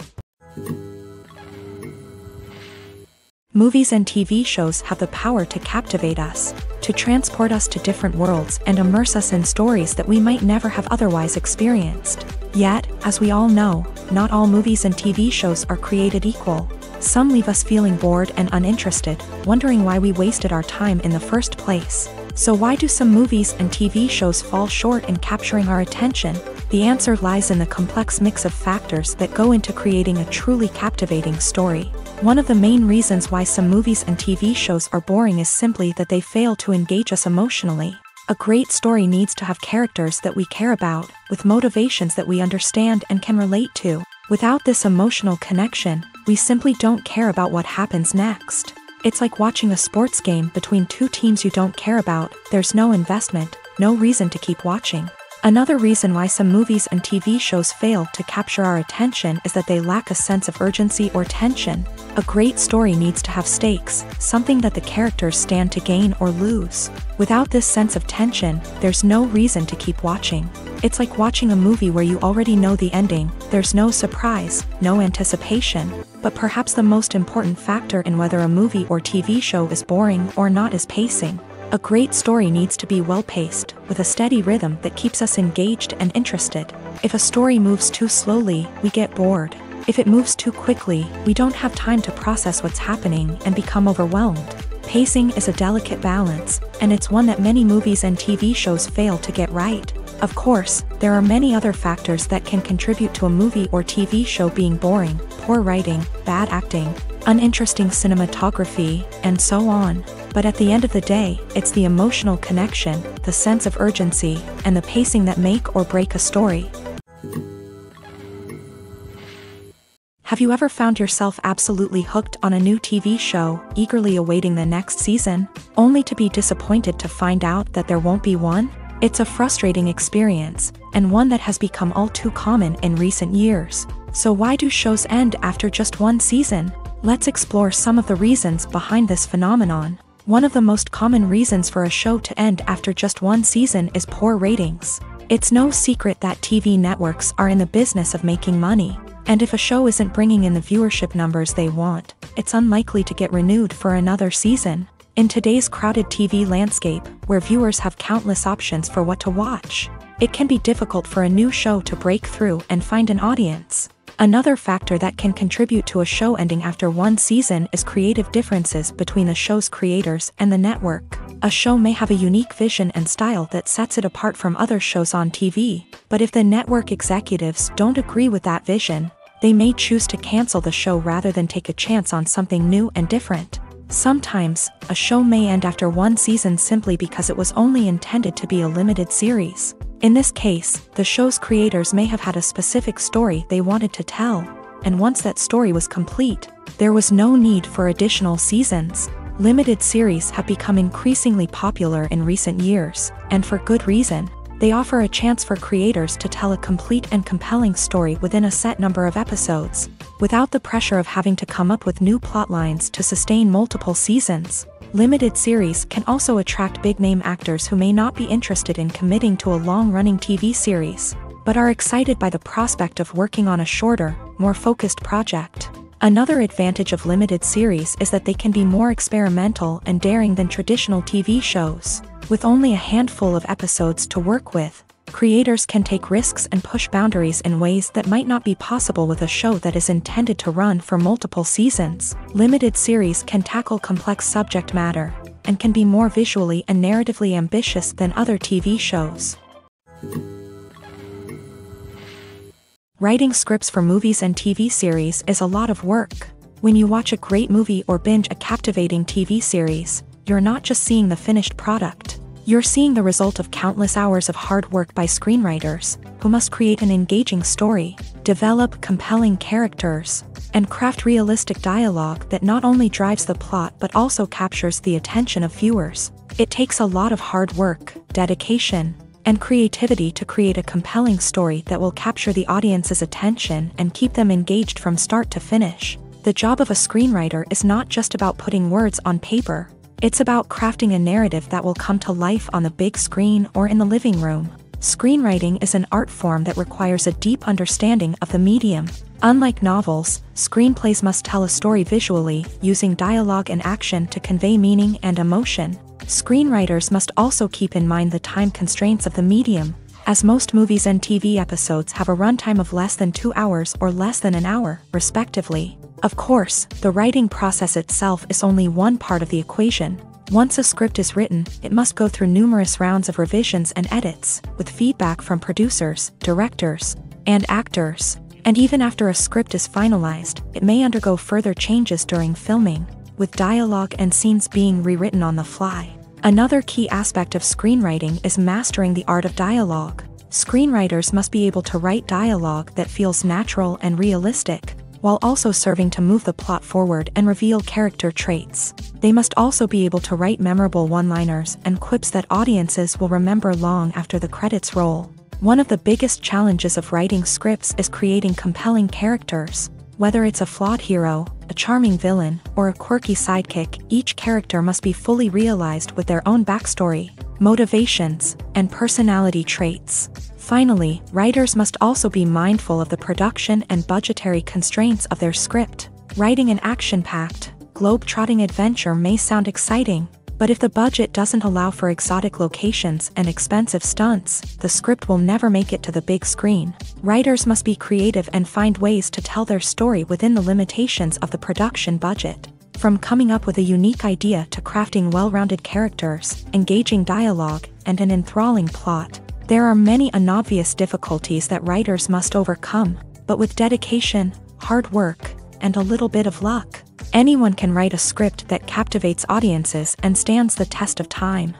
Movies and TV shows have the power to captivate us, to transport us to different worlds and immerse us in stories that we might never have otherwise experienced. Yet, as we all know, not all movies and TV shows are created equal. Some leave us feeling bored and uninterested, wondering why we wasted our time in the first place. So why do some movies and TV shows fall short in capturing our attention? The answer lies in the complex mix of factors that go into creating a truly captivating story. One of the main reasons why some movies and TV shows are boring is simply that they fail to engage us emotionally. A great story needs to have characters that we care about, with motivations that we understand and can relate to. Without this emotional connection, we simply don't care about what happens next. It's like watching a sports game between two teams you don't care about. There's no investment, no reason to keep watching. Another reason why some movies and TV shows fail to capture our attention is that they lack a sense of urgency or tension. A great story needs to have stakes, something that the characters stand to gain or lose. Without this sense of tension, there's no reason to keep watching. It's like watching a movie where you already know the ending. There's no surprise, no anticipation. But perhaps the most important factor in whether a movie or TV show is boring or not is pacing. A great story needs to be well-paced, with a steady rhythm that keeps us engaged and interested. If a story moves too slowly, we get bored. If it moves too quickly, we don't have time to process what's happening and become overwhelmed. Pacing is a delicate balance, and it's one that many movies and TV shows fail to get right. Of course, there are many other factors that can contribute to a movie or TV show being boring: poor writing, bad acting, uninteresting cinematography, and so on. But at the end of the day, it's the emotional connection, the sense of urgency, and the pacing that make or break a story. Have you ever found yourself absolutely hooked on a new TV show, eagerly awaiting the next season, only to be disappointed to find out that there won't be one? It's a frustrating experience, and one that has become all too common in recent years. So why do shows end after just one season? Let's explore some of the reasons behind this phenomenon. One of the most common reasons for a show to end after just one season is poor ratings. It's no secret that TV networks are in the business of making money, and if a show isn't bringing in the viewership numbers they want, it's unlikely to get renewed for another season. In today's crowded TV landscape, where viewers have countless options for what to watch, it can be difficult for a new show to break through and find an audience. Another factor that can contribute to a show ending after one season is creative differences between the show's creators and the network. A show may have a unique vision and style that sets it apart from other shows on TV, but if the network executives don't agree with that vision, they may choose to cancel the show rather than take a chance on something new and different. Sometimes, a show may end after one season simply because it was only intended to be a limited series. In this case, the show's creators may have had a specific story they wanted to tell, and once that story was complete, there was no need for additional seasons. Limited series have become increasingly popular in recent years, and for good reason. They offer a chance for creators to tell a complete and compelling story within a set number of episodes, without the pressure of having to come up with new plotlines to sustain multiple seasons. Limited series can also attract big-name actors who may not be interested in committing to a long-running TV series, but are excited by the prospect of working on a shorter, more focused project. Another advantage of limited series is that they can be more experimental and daring than traditional TV shows. With only a handful of episodes to work with, creators can take risks and push boundaries in ways that might not be possible with a show that is intended to run for multiple seasons. Limited series can tackle complex subject matter, and can be more visually and narratively ambitious than other TV shows. Writing scripts for movies and TV series is a lot of work. When you watch a great movie or binge a captivating TV series, you're not just seeing the finished product. You're seeing the result of countless hours of hard work by screenwriters, who must create an engaging story, develop compelling characters, and craft realistic dialogue that not only drives the plot but also captures the attention of viewers. It takes a lot of hard work, dedication, and creativity to create a compelling story that will capture the audience's attention and keep them engaged from start to finish. The job of a screenwriter is not just about putting words on paper. It's about crafting a narrative that will come to life on the big screen or in the living room. Screenwriting is an art form that requires a deep understanding of the medium. Unlike novels, screenplays must tell a story visually, using dialogue and action to convey meaning and emotion. Screenwriters must also keep in mind the time constraints of the medium, as most movies and TV episodes have a runtime of less than 2 hours or less than an hour, respectively. Of course, the writing process itself is only one part of the equation. Once a script is written, it must go through numerous rounds of revisions and edits, with feedback from producers, directors, and actors. And even after a script is finalized, it may undergo further changes during filming, with dialogue and scenes being rewritten on the fly. Another key aspect of screenwriting is mastering the art of dialogue. Screenwriters must be able to write dialogue that feels natural and realistic, while also serving to move the plot forward and reveal character traits. They must also be able to write memorable one-liners and quips that audiences will remember long after the credits roll. One of the biggest challenges of writing scripts is creating compelling characters. Whether it's a flawed hero, a charming villain, or a quirky sidekick, each character must be fully realized with their own backstory, motivations, and personality traits. Finally, writers must also be mindful of the production and budgetary constraints of their script. Writing an action-packed, globe-trotting adventure may sound exciting, but if the budget doesn't allow for exotic locations and expensive stunts, the script will never make it to the big screen. Writers must be creative and find ways to tell their story within the limitations of the production budget. From coming up with a unique idea to crafting well-rounded characters, engaging dialogue, and an enthralling plot, there are many unobvious difficulties that writers must overcome, but with dedication, hard work, and a little bit of luck, anyone can write a script that captivates audiences and stands the test of time.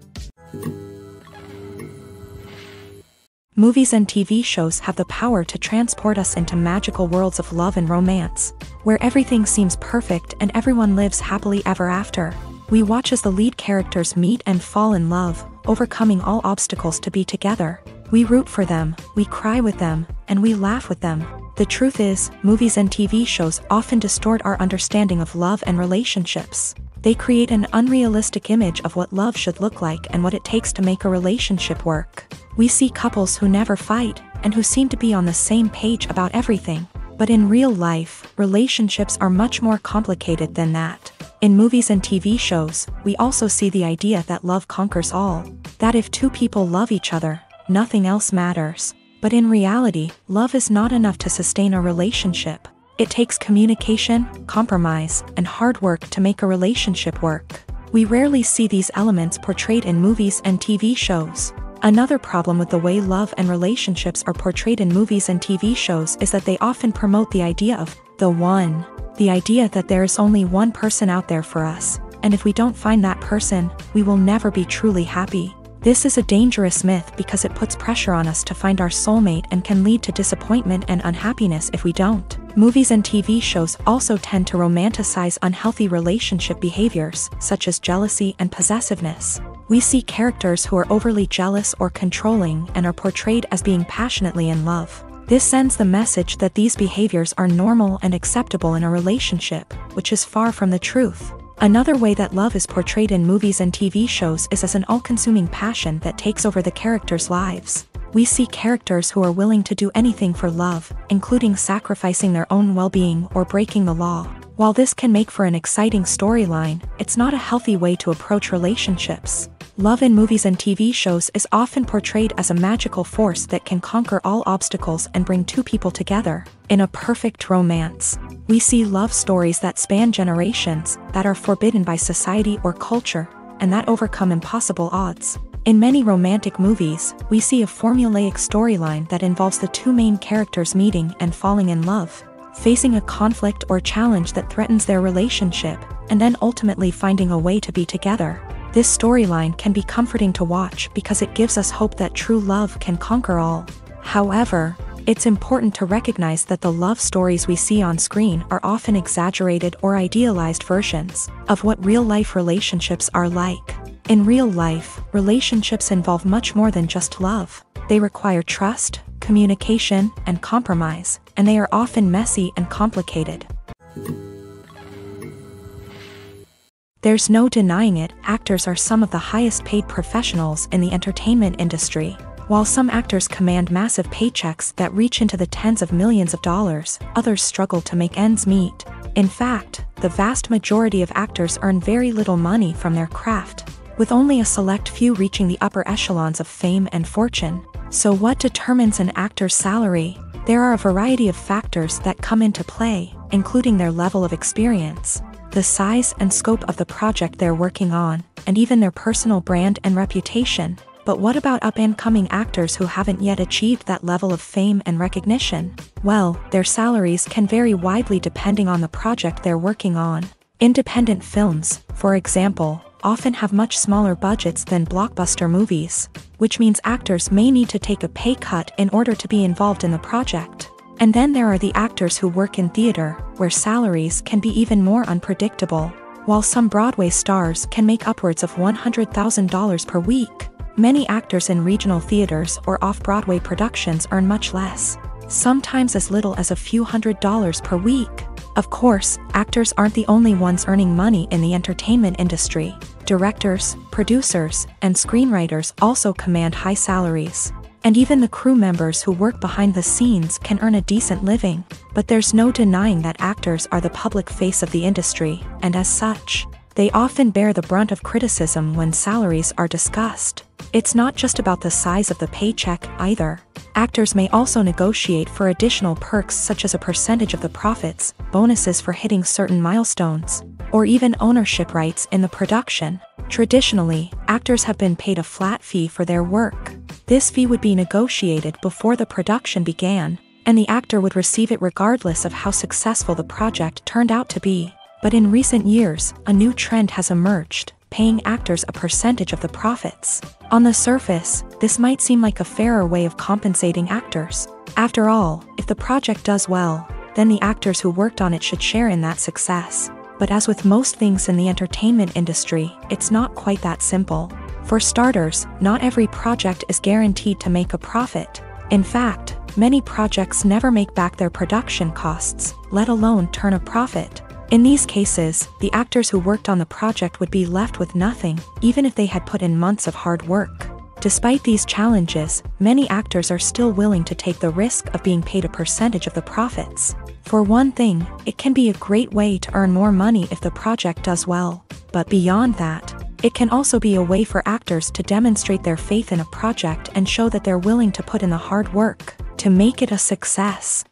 Movies and TV shows have the power to transport us into magical worlds of love and romance, where everything seems perfect and everyone lives happily ever after. We watch as the lead characters meet and fall in love, overcoming all obstacles to be together. We root for them, we cry with them, and we laugh with them. The truth is, movies and TV shows often distort our understanding of love and relationships. They create an unrealistic image of what love should look like and what it takes to make a relationship work. We see couples who never fight, and who seem to be on the same page about everything. But in real life, relationships are much more complicated than that. In movies and TV shows, we also see the idea that love conquers all. That if two people love each other, nothing else matters. But in reality, love is not enough to sustain a relationship. It takes communication, compromise, and hard work to make a relationship work. We rarely see these elements portrayed in movies and TV shows. Another problem with the way love and relationships are portrayed in movies and TV shows is that they often promote the idea of the one. The idea that there is only one person out there for us, and if we don't find that person, we will never be truly happy. This is a dangerous myth because it puts pressure on us to find our soulmate and can lead to disappointment and unhappiness if we don't. Movies and TV shows also tend to romanticize unhealthy relationship behaviors, such as jealousy and possessiveness. We see characters who are overly jealous or controlling and are portrayed as being passionately in love. This sends the message that these behaviors are normal and acceptable in a relationship, which is far from the truth. Another way that love is portrayed in movies and TV shows is as an all-consuming passion that takes over the characters' lives. We see characters who are willing to do anything for love, including sacrificing their own well-being or breaking the law. While this can make for an exciting storyline, it's not a healthy way to approach relationships. Love in movies and TV shows is often portrayed as a magical force that can conquer all obstacles and bring two people together in a perfect romance. We see love stories that span generations, that are forbidden by society or culture, and that overcome impossible odds. In many romantic movies, we see a formulaic storyline that involves the two main characters meeting and falling in love. facing a conflict or challenge that threatens their relationship, and then ultimately finding a way to be together. This storyline can be comforting to watch because it gives us hope that true love can conquer all. However, it's important to recognize that the love stories we see on screen are often exaggerated or idealized versions of what real-life relationships are like. In real life, relationships involve much more than just love. They require trust, communication, and compromise, and they are often messy and complicated. There's no denying it, actors are some of the highest paid professionals in the entertainment industry. While some actors command massive paychecks that reach into the tens of millions of dollars, others struggle to make ends meet. In fact, the vast majority of actors earn very little money from their craft, with only a select few reaching the upper echelons of fame and fortune. So what determines an actor's salary? There are a variety of factors that come into play, including their level of experience, the size and scope of the project they're working on, and even their personal brand and reputation. But what about up-and-coming actors who haven't yet achieved that level of fame and recognition? Well, their salaries can vary widely depending on the project they're working on. Independent films, for example, often have much smaller budgets than blockbuster movies, which means actors may need to take a pay cut in order to be involved in the project. And then there are the actors who work in theater, where salaries can be even more unpredictable. While some Broadway stars can make upwards of $100,000 per week, many actors in regional theaters or off-Broadway productions earn much less, sometimes as little as a few $100s per week. Of course, actors aren't the only ones earning money in the entertainment industry. Directors, producers, and screenwriters also command high salaries. And even the crew members who work behind the scenes can earn a decent living. But there's no denying that actors are the public face of the industry, and as such, they often bear the brunt of criticism when salaries are discussed. It's not just about the size of the paycheck, either. Actors may also negotiate for additional perks such as a percentage of the profits, bonuses for hitting certain milestones, or even ownership rights in the production. Traditionally, actors have been paid a flat fee for their work. This fee would be negotiated before the production began, and the actor would receive it regardless of how successful the project turned out to be. But in recent years, a new trend has emerged, paying actors a percentage of the profits. On the surface, this might seem like a fairer way of compensating actors. After all, if the project does well, then the actors who worked on it should share in that success. But as with most things in the entertainment industry, it's not quite that simple. For starters, not every project is guaranteed to make a profit. In fact, many projects never make back their production costs, let alone turn a profit. In these cases, the actors who worked on the project would be left with nothing, even if they had put in months of hard work. Despite these challenges, many actors are still willing to take the risk of being paid a percentage of the profits. For one thing, it can be a great way to earn more money if the project does well. But beyond that, it can also be a way for actors to demonstrate their faith in a project and show that they're willing to put in the hard work to make it a success.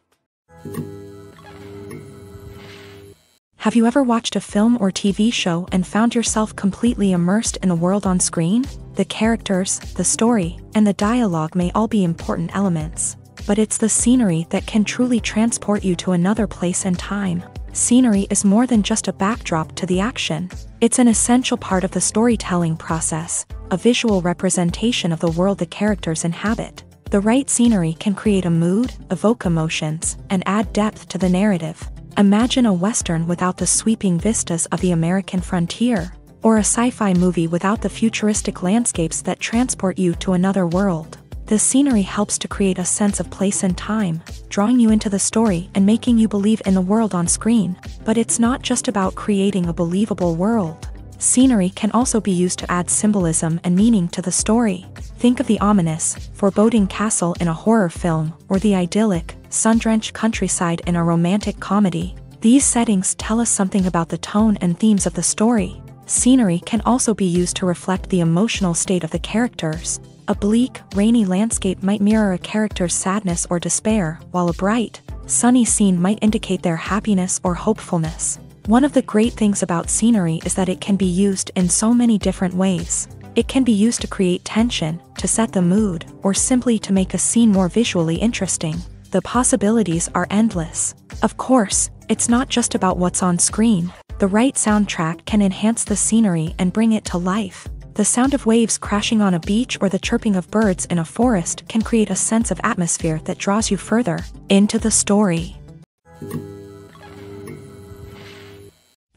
Have you ever watched a film or TV show and found yourself completely immersed in the world on screen? The characters, the story, and the dialogue may all be important elements, but it's the scenery that can truly transport you to another place and time. Scenery is more than just a backdrop to the action. It's an essential part of the storytelling process, a visual representation of the world the characters inhabit. The right scenery can create a mood, evoke emotions, and add depth to the narrative. Imagine a Western without the sweeping vistas of the American frontier, or a sci-fi movie without the futuristic landscapes that transport you to another world. The scenery helps to create a sense of place and time, drawing you into the story and making you believe in the world on screen. But it's not just about creating a believable world. Scenery can also be used to add symbolism and meaning to the story. Think of the ominous, foreboding castle in a horror film, or the idyllic, sun-drenched countryside in a romantic comedy. These settings tell us something about the tone and themes of the story. Scenery can also be used to reflect the emotional state of the characters. A bleak, rainy landscape might mirror a character's sadness or despair, while a bright, sunny scene might indicate their happiness or hopefulness. One of the great things about scenery is that it can be used in so many different ways. It can be used to create tension, to set the mood, or simply to make a scene more visually interesting. The possibilities are endless. Of course, it's not just about what's on screen. The right soundtrack can enhance the scenery and bring it to life. The sound of waves crashing on a beach or the chirping of birds in a forest can create a sense of atmosphere that draws you further into the story.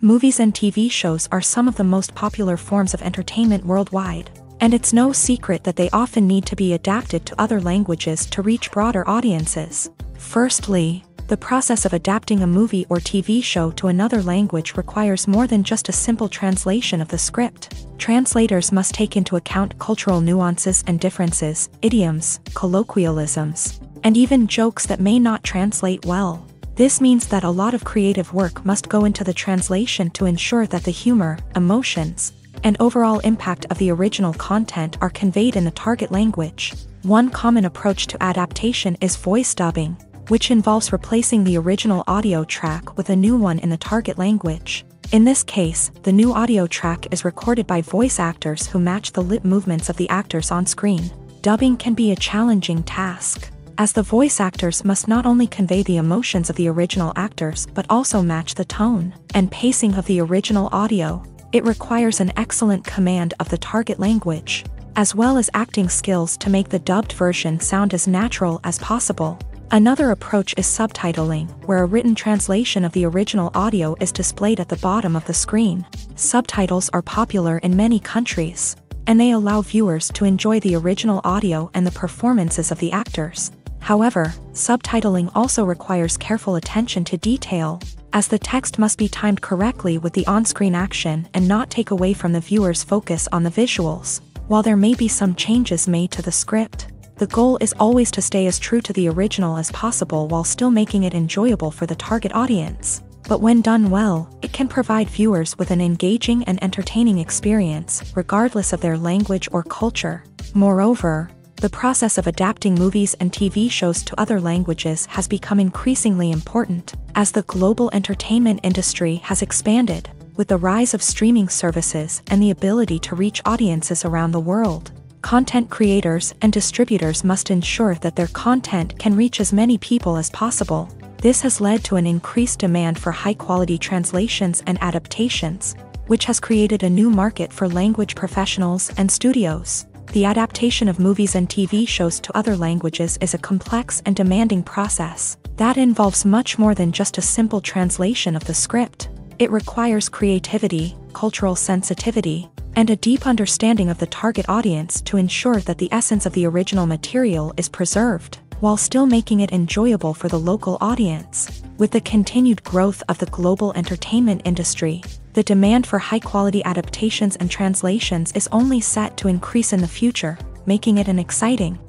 Movies and TV shows are some of the most popular forms of entertainment worldwide, and it's no secret that they often need to be adapted to other languages to reach broader audiences. Firstly, the process of adapting a movie or TV show to another language requires more than just a simple translation of the script. Translators must take into account cultural nuances and differences, idioms, colloquialisms, and even jokes that may not translate well. This means that a lot of creative work must go into the translation to ensure that the humor, emotions, and overall impact of the original content are conveyed in the target language. One common approach to adaptation is voice dubbing, which involves replacing the original audio track with a new one in the target language. In this case, the new audio track is recorded by voice actors who match the lip movements of the actors on screen. Dubbing can be a challenging task, as the voice actors must not only convey the emotions of the original actors but also match the tone and pacing of the original audio. It requires an excellent command of the target language, as well as acting skills to make the dubbed version sound as natural as possible. Another approach is subtitling, where a written translation of the original audio is displayed at the bottom of the screen. Subtitles are popular in many countries, and they allow viewers to enjoy the original audio and the performances of the actors. However, subtitling also requires careful attention to detail, as the text must be timed correctly with the on-screen action and not take away from the viewer's focus on the visuals. While there may be some changes made to the script, the goal is always to stay as true to the original as possible while still making it enjoyable for the target audience. But when done well, it can provide viewers with an engaging and entertaining experience, regardless of their language or culture. Moreover, the process of adapting movies and TV shows to other languages has become increasingly important, as the global entertainment industry has expanded, with the rise of streaming services and the ability to reach audiences around the world. Content creators and distributors must ensure that their content can reach as many people as possible. This has led to an increased demand for high-quality translations and adaptations, which has created a new market for language professionals and studios. The adaptation of movies and TV shows to other languages is a complex and demanding process that involves much more than just a simple translation of the script. It requires creativity, cultural sensitivity, and a deep understanding of the target audience to ensure that the essence of the original material is preserved, while still making it enjoyable for the local audience. With the continued growth of the global entertainment industry, the demand for high-quality adaptations and translations is only set to increase in the future, making it an exciting.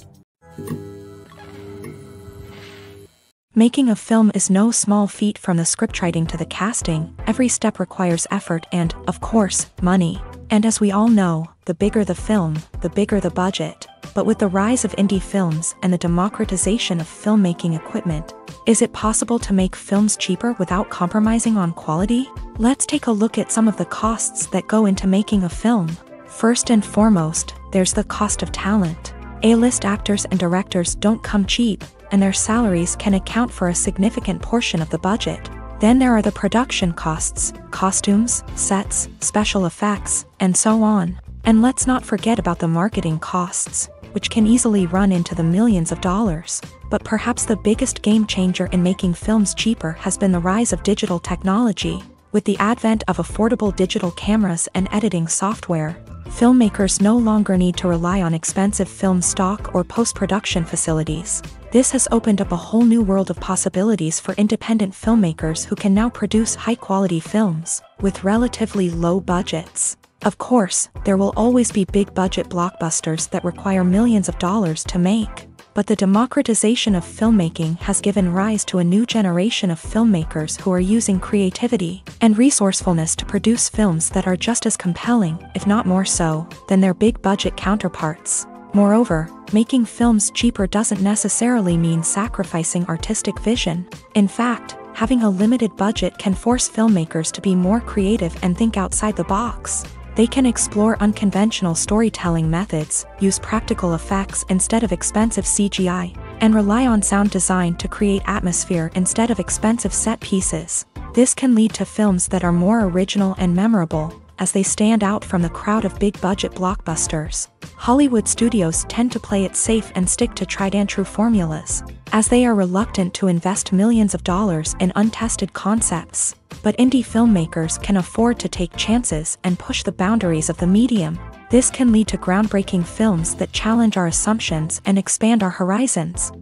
Making a film is no small feat. From the scriptwriting to the casting, every step requires effort and, of course, money. And as we all know, the bigger the film, the bigger the budget. But with the rise of indie films and the democratization of filmmaking equipment, is it possible to make films cheaper without compromising on quality? Let's take a look at some of the costs that go into making a film. First and foremost, there's the cost of talent. A-list actors and directors don't come cheap, and their salaries can account for a significant portion of the budget. Then there are the production costs, costumes, sets, special effects, and so on. And let's not forget about the marketing costs, which can easily run into the millions of dollars. But perhaps the biggest game changer in making films cheaper has been the rise of digital technology. With the advent of affordable digital cameras and editing software, filmmakers no longer need to rely on expensive film stock or post-production facilities. This has opened up a whole new world of possibilities for independent filmmakers who can now produce high-quality films with relatively low budgets. Of course, there will always be big-budget blockbusters that require millions of dollars to make. But the democratization of filmmaking has given rise to a new generation of filmmakers who are using creativity and resourcefulness to produce films that are just as compelling, if not more so, than their big-budget counterparts. Moreover, making films cheaper doesn't necessarily mean sacrificing artistic vision. In fact, having a limited budget can force filmmakers to be more creative and think outside the box. They can explore unconventional storytelling methods, use practical effects instead of expensive CGI, and rely on sound design to create atmosphere instead of expensive set pieces. This can lead to films that are more original and memorable, as they stand out from the crowd of big-budget blockbusters. Hollywood studios tend to play it safe and stick to tried-and-true formulas, as they are reluctant to invest millions of dollars in untested concepts. But indie filmmakers can afford to take chances and push the boundaries of the medium. This can lead to groundbreaking films that challenge our assumptions and expand our horizons.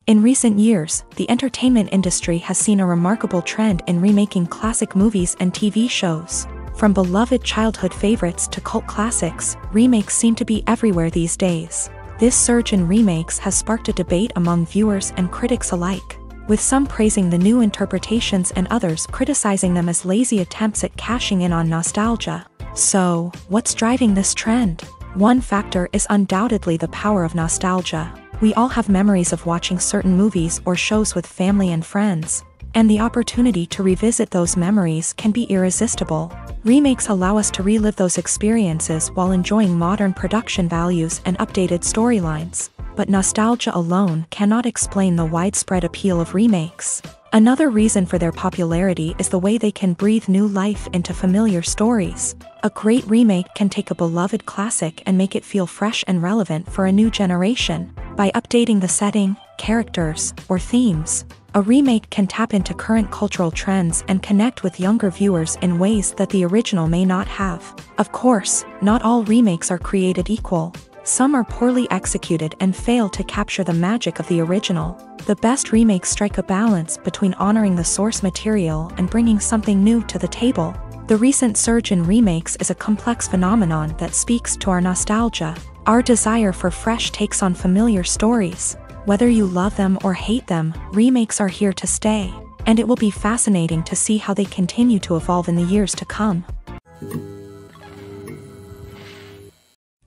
In recent years, the entertainment industry has seen a remarkable trend in remaking classic movies and TV shows. From beloved childhood favorites to cult classics, remakes seem to be everywhere these days. This surge in remakes has sparked a debate among viewers and critics alike, with some praising the new interpretations and others criticizing them as lazy attempts at cashing in on nostalgia. So, what's driving this trend? One factor is undoubtedly the power of nostalgia. We all have memories of watching certain movies or shows with family and friends, and the opportunity to revisit those memories can be irresistible. Remakes allow us to relive those experiences while enjoying modern production values and updated storylines. But nostalgia alone cannot explain the widespread appeal of remakes. Another reason for their popularity is the way they can breathe new life into familiar stories. A great remake can take a beloved classic and make it feel fresh and relevant for a new generation. By updating the setting, characters, or themes, a remake can tap into current cultural trends and connect with younger viewers in ways that the original may not have. Of course, not all remakes are created equal. Some are poorly executed and fail to capture the magic of the original. The best remakes strike a balance between honoring the source material and bringing something new to the table. The recent surge in remakes is a complex phenomenon that speaks to our nostalgia, our desire for fresh takes on familiar stories. Whether you love them or hate them, remakes are here to stay, and it will be fascinating to see how they continue to evolve in the years to come.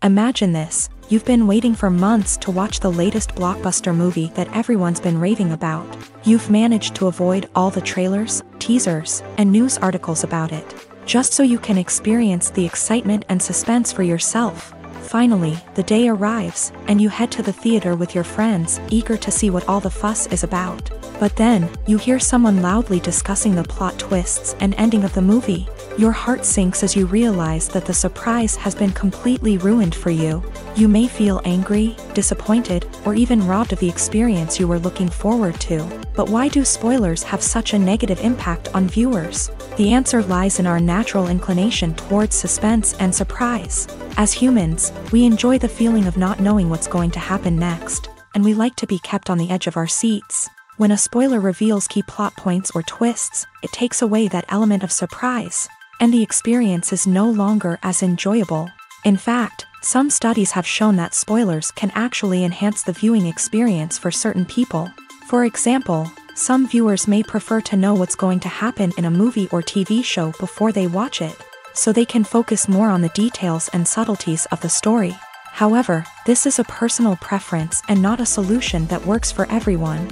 Imagine this: you've been waiting for months to watch the latest blockbuster movie that everyone's been raving about. You've managed to avoid all the trailers, teasers, and news articles about it, just so you can experience the excitement and suspense for yourself. Finally, the day arrives, and you head to the theater with your friends, eager to see what all the fuss is about. But then, you hear someone loudly discussing the plot twists and ending of the movie. Your heart sinks as you realize that the surprise has been completely ruined for you. You may feel angry, disappointed, or even robbed of the experience you were looking forward to. But why do spoilers have such a negative impact on viewers? The answer lies in our natural inclination towards suspense and surprise. As humans, we enjoy the feeling of not knowing what's going to happen next, and we like to be kept on the edge of our seats. When a spoiler reveals key plot points or twists, it takes away that element of surprise, and the experience is no longer as enjoyable. In fact, some studies have shown that spoilers can actually enhance the viewing experience for certain people. For example, some viewers may prefer to know what's going to happen in a movie or TV show before they watch it, so they can focus more on the details and subtleties of the story. However, this is a personal preference and not a solution that works for everyone.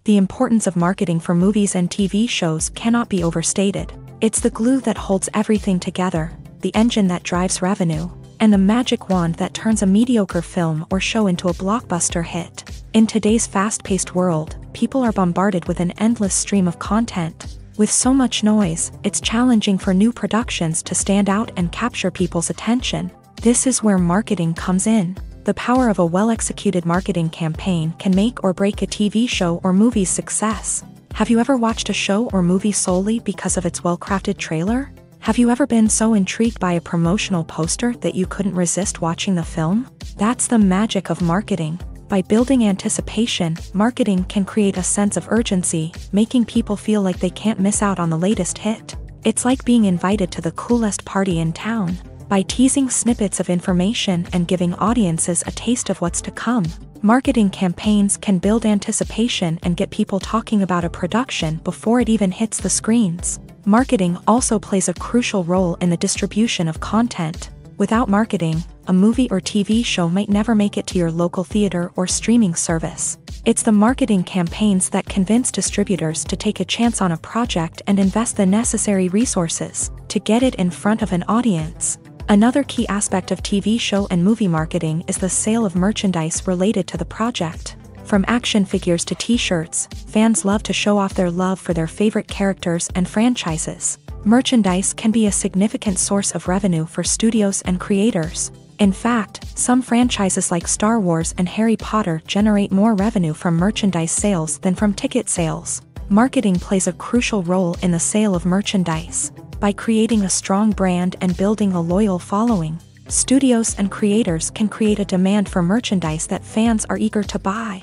The importance of marketing for movies and TV shows cannot be overstated. It's the glue that holds everything together, the engine that drives revenue, and the magic wand that turns a mediocre film or show into a blockbuster hit. In today's fast-paced world, people are bombarded with an endless stream of content. With so much noise, it's challenging for new productions to stand out and capture people's attention. This is where marketing comes in. The power of a well-executed marketing campaign can make or break a TV show or movie's success. Have you ever watched a show or movie solely because of its well-crafted trailer? Have you ever been so intrigued by a promotional poster that you couldn't resist watching the film? That's the magic of marketing. By building anticipation, marketing can create a sense of urgency, making people feel like they can't miss out on the latest hit. It's like being invited to the coolest party in town. By teasing snippets of information and giving audiences a taste of what's to come, marketing campaigns can build anticipation and get people talking about a production before it even hits the screens. Marketing also plays a crucial role in the distribution of content. Without marketing, a movie or TV show might never make it to your local theater or streaming service. It's the marketing campaigns that convince distributors to take a chance on a project and invest the necessary resources to get it in front of an audience. Another key aspect of TV show and movie marketing is the sale of merchandise related to the project. From action figures to t-shirts, fans love to show off their love for their favorite characters and franchises. Merchandise can be a significant source of revenue for studios and creators. In fact, some franchises like Star Wars and Harry Potter generate more revenue from merchandise sales than from ticket sales. Marketing plays a crucial role in the sale of merchandise. By creating a strong brand and building a loyal following, studios and creators can create a demand for merchandise that fans are eager to buy.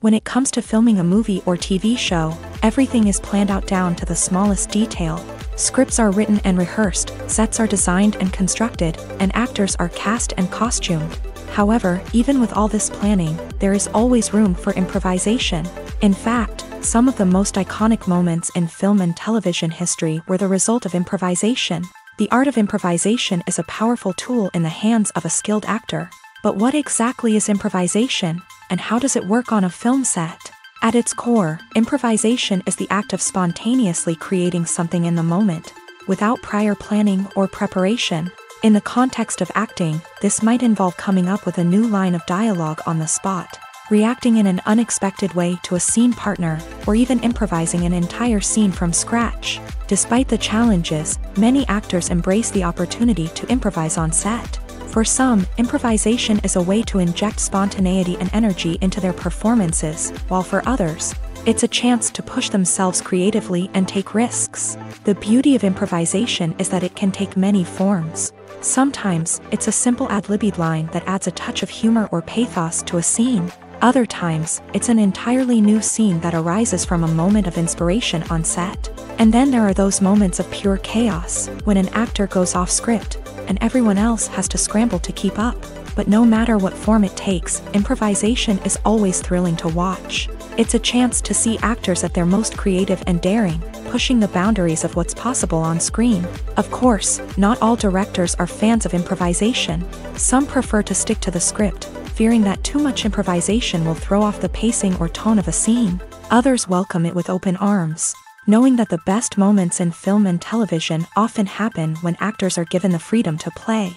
When it comes to filming a movie or TV show, everything is planned out down to the smallest detail. Scripts are written and rehearsed, sets are designed and constructed, and actors are cast and costumed. However, even with all this planning, there is always room for improvisation. In fact, some of the most iconic moments in film and television history were the result of improvisation. The art of improvisation is a powerful tool in the hands of a skilled actor. But what exactly is improvisation, and how does it work on a film set? At its core, improvisation is the act of spontaneously creating something in the moment, without prior planning or preparation. In the context of acting, this might involve coming up with a new line of dialogue on the spot, reacting in an unexpected way to a scene partner, or even improvising an entire scene from scratch. Despite the challenges, many actors embrace the opportunity to improvise on set. For some, improvisation is a way to inject spontaneity and energy into their performances, while for others, it's a chance to push themselves creatively and take risks. The beauty of improvisation is that it can take many forms. Sometimes, it's a simple ad-libbed line that adds a touch of humor or pathos to a scene. Other times, it's an entirely new scene that arises from a moment of inspiration on set. And then there are those moments of pure chaos, when an actor goes off script, and everyone else has to scramble to keep up. But no matter what form it takes, improvisation is always thrilling to watch. It's a chance to see actors at their most creative and daring, pushing the boundaries of what's possible on screen. Of course, not all directors are fans of improvisation. Some prefer to stick to the script, fearing that too much improvisation will throw off the pacing or tone of a scene. Others welcome it with open arms, knowing that the best moments in film and television often happen when actors are given the freedom to play.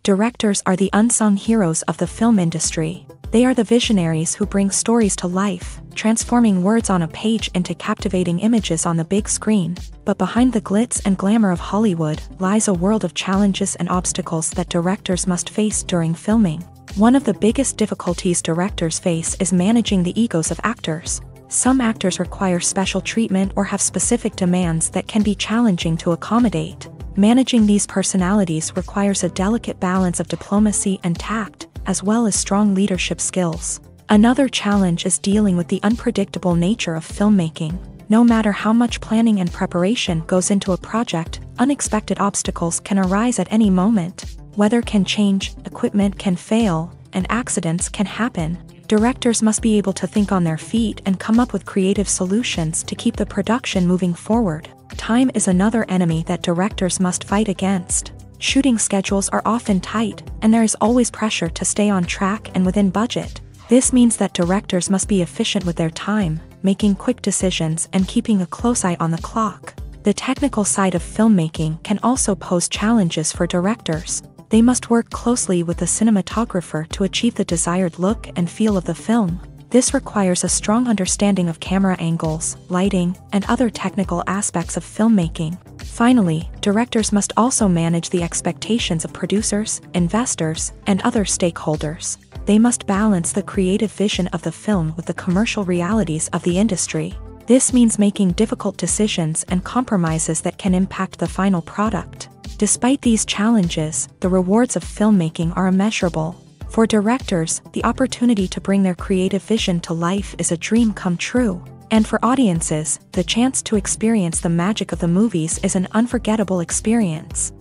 Directors are the unsung heroes of the film industry. They are the visionaries who bring stories to life, transforming words on a page into captivating images on the big screen. But behind the glitz and glamour of Hollywood lies a world of challenges and obstacles that directors must face during filming. One of the biggest difficulties directors face is managing the egos of actors. Some actors require special treatment or have specific demands that can be challenging to accommodate. Managing these personalities requires a delicate balance of diplomacy and tact, as well as strong leadership skills. Another challenge is dealing with the unpredictable nature of filmmaking. No matter how much planning and preparation goes into a project, unexpected obstacles can arise at any moment. Weather can change, equipment can fail, and accidents can happen. Directors must be able to think on their feet and come up with creative solutions to keep the production moving forward. Time is another enemy that directors must fight against. Shooting schedules are often tight, and there is always pressure to stay on track and within budget. This means that directors must be efficient with their time, making quick decisions and keeping a close eye on the clock. The technical side of filmmaking can also pose challenges for directors. They must work closely with the cinematographer to achieve the desired look and feel of the film. This requires a strong understanding of camera angles, lighting, and other technical aspects of filmmaking. Finally, directors must also manage the expectations of producers, investors, and other stakeholders. They must balance the creative vision of the film with the commercial realities of the industry. This means making difficult decisions and compromises that can impact the final product. Despite these challenges, the rewards of filmmaking are immeasurable. For directors, the opportunity to bring their creative vision to life is a dream come true. And for audiences, the chance to experience the magic of the movies is an unforgettable experience.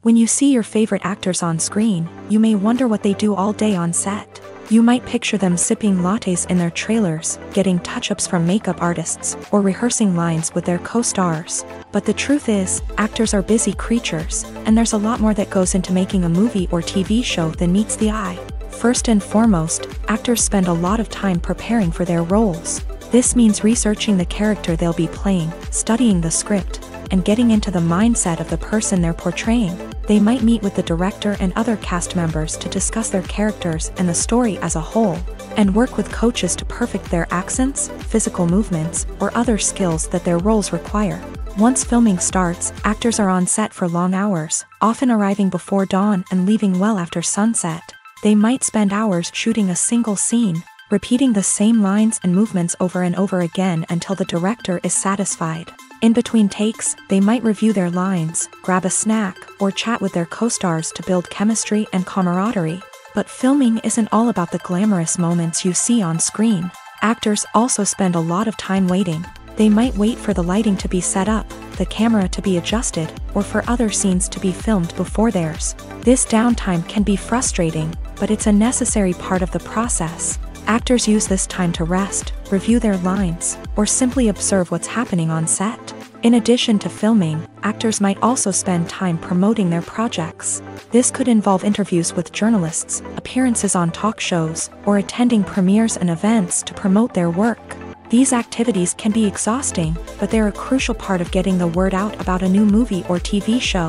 When you see your favorite actors on screen, you may wonder what they do all day on set. You might picture them sipping lattes in their trailers, getting touch-ups from makeup artists, or rehearsing lines with their co-stars. But the truth is, actors are busy creatures, and there's a lot more that goes into making a movie or TV show than meets the eye. First and foremost, actors spend a lot of time preparing for their roles. This means researching the character they'll be playing, studying the script, and getting into the mindset of the person they're portraying. They might meet with the director and other cast members to discuss their characters and the story as a whole, and work with coaches to perfect their accents, physical movements, or other skills that their roles require. Once filming starts, actors are on set for long hours, often arriving before dawn and leaving well after sunset. They might spend hours shooting a single scene, repeating the same lines and movements over and over again until the director is satisfied. In between takes, they might review their lines, grab a snack, or chat with their co-stars to build chemistry and camaraderie. But filming isn't all about the glamorous moments you see on screen. Actors also spend a lot of time waiting. They might wait for the lighting to be set up, the camera to be adjusted, or for other scenes to be filmed before theirs. This downtime can be frustrating, but it's a necessary part of the process. Actors use this time to rest, review their lines, or simply observe what's happening on set. In addition to filming, actors might also spend time promoting their projects. This could involve interviews with journalists, appearances on talk shows, or attending premieres and events to promote their work. These activities can be exhausting, but they're a crucial part of getting the word out about a new movie or TV show.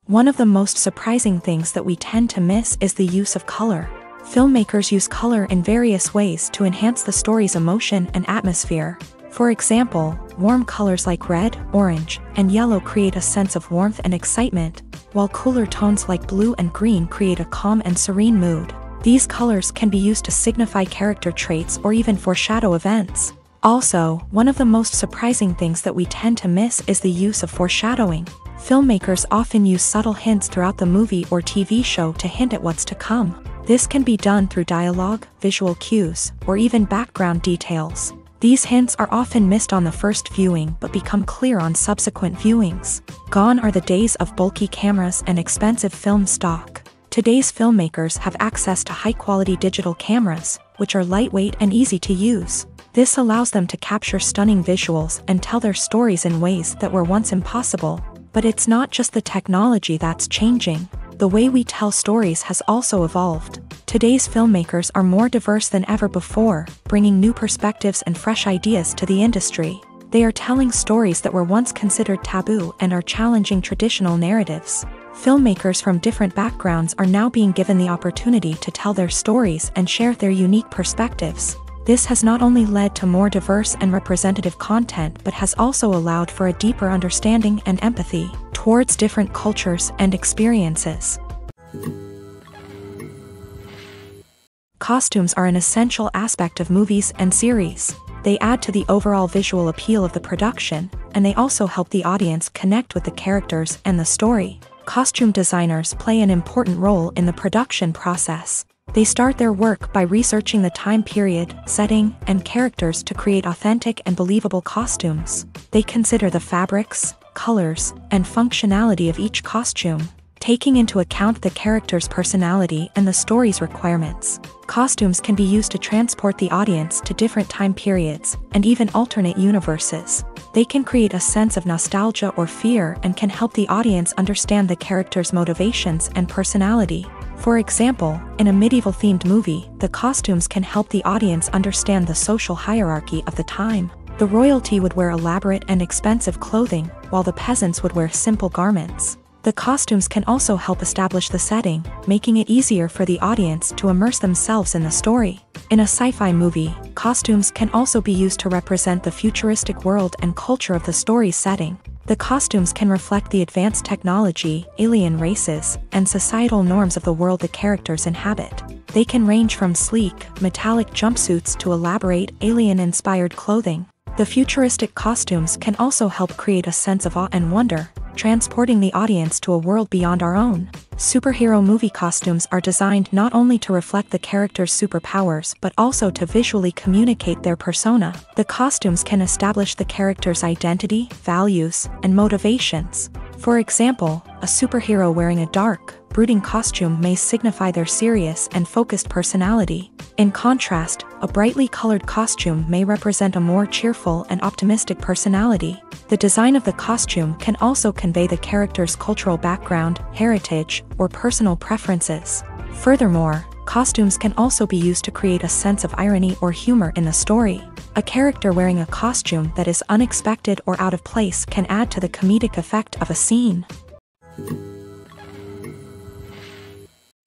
One of the most surprising things that we tend to miss is the use of color. Filmmakers use color in various ways to enhance the story's emotion and atmosphere. For example, warm colors like red, orange, and yellow create a sense of warmth and excitement, while cooler tones like blue and green create a calm and serene mood. These colors can be used to signify character traits or even foreshadow events. Also, one of the most surprising things that we tend to miss is the use of foreshadowing. Filmmakers often use subtle hints throughout the movie or TV show to hint at what's to come. This can be done through dialogue, visual cues, or even background details. These hints are often missed on the first viewing but become clear on subsequent viewings. Gone are the days of bulky cameras and expensive film stock. Today's filmmakers have access to high-quality digital cameras, which are lightweight and easy to use. This allows them to capture stunning visuals and tell their stories in ways that were once impossible. But it's not just the technology that's changing. The way we tell stories has also evolved. Today's filmmakers are more diverse than ever before, bringing new perspectives and fresh ideas to the industry. They are telling stories that were once considered taboo and are challenging traditional narratives. Filmmakers from different backgrounds are now being given the opportunity to tell their stories and share their unique perspectives. This has not only led to more diverse and representative content but has also allowed for a deeper understanding and empathy towards different cultures and experiences. Costumes are an essential aspect of movies and series. They add to the overall visual appeal of the production, and they also help the audience connect with the characters and the story. Costume designers play an important role in the production process. They start their work by researching the time period, setting, and characters to create authentic and believable costumes. They consider the fabrics, colors, and functionality of each costume, taking into account the character's personality and the story's requirements. Costumes can be used to transport the audience to different time periods and even alternate universes. They can create a sense of nostalgia or fear and can help the audience understand the character's motivations and personality. For example, in a medieval-themed movie, the costumes can help the audience understand the social hierarchy of the time. The royalty would wear elaborate and expensive clothing, while the peasants would wear simple garments. The costumes can also help establish the setting, making it easier for the audience to immerse themselves in the story. In a sci-fi movie, costumes can also be used to represent the futuristic world and culture of the story's setting. The costumes can reflect the advanced technology, alien races, and societal norms of the world the characters inhabit. They can range from sleek, metallic jumpsuits to elaborate, alien-inspired clothing. The futuristic costumes can also help create a sense of awe and wonder, transporting the audience to a world beyond our own. Superhero movie costumes are designed not only to reflect the character's superpowers but also to visually communicate their persona. The costumes can establish the character's identity, values, and motivations. For example, a superhero wearing a dark, brooding costume may signify their serious and focused personality. In contrast, a brightly colored costume may represent a more cheerful and optimistic personality. The design of the costume can also convey the character's cultural background, heritage, or personal preferences. Furthermore, costumes can also be used to create a sense of irony or humor in the story. A character wearing a costume that is unexpected or out of place can add to the comedic effect of a scene.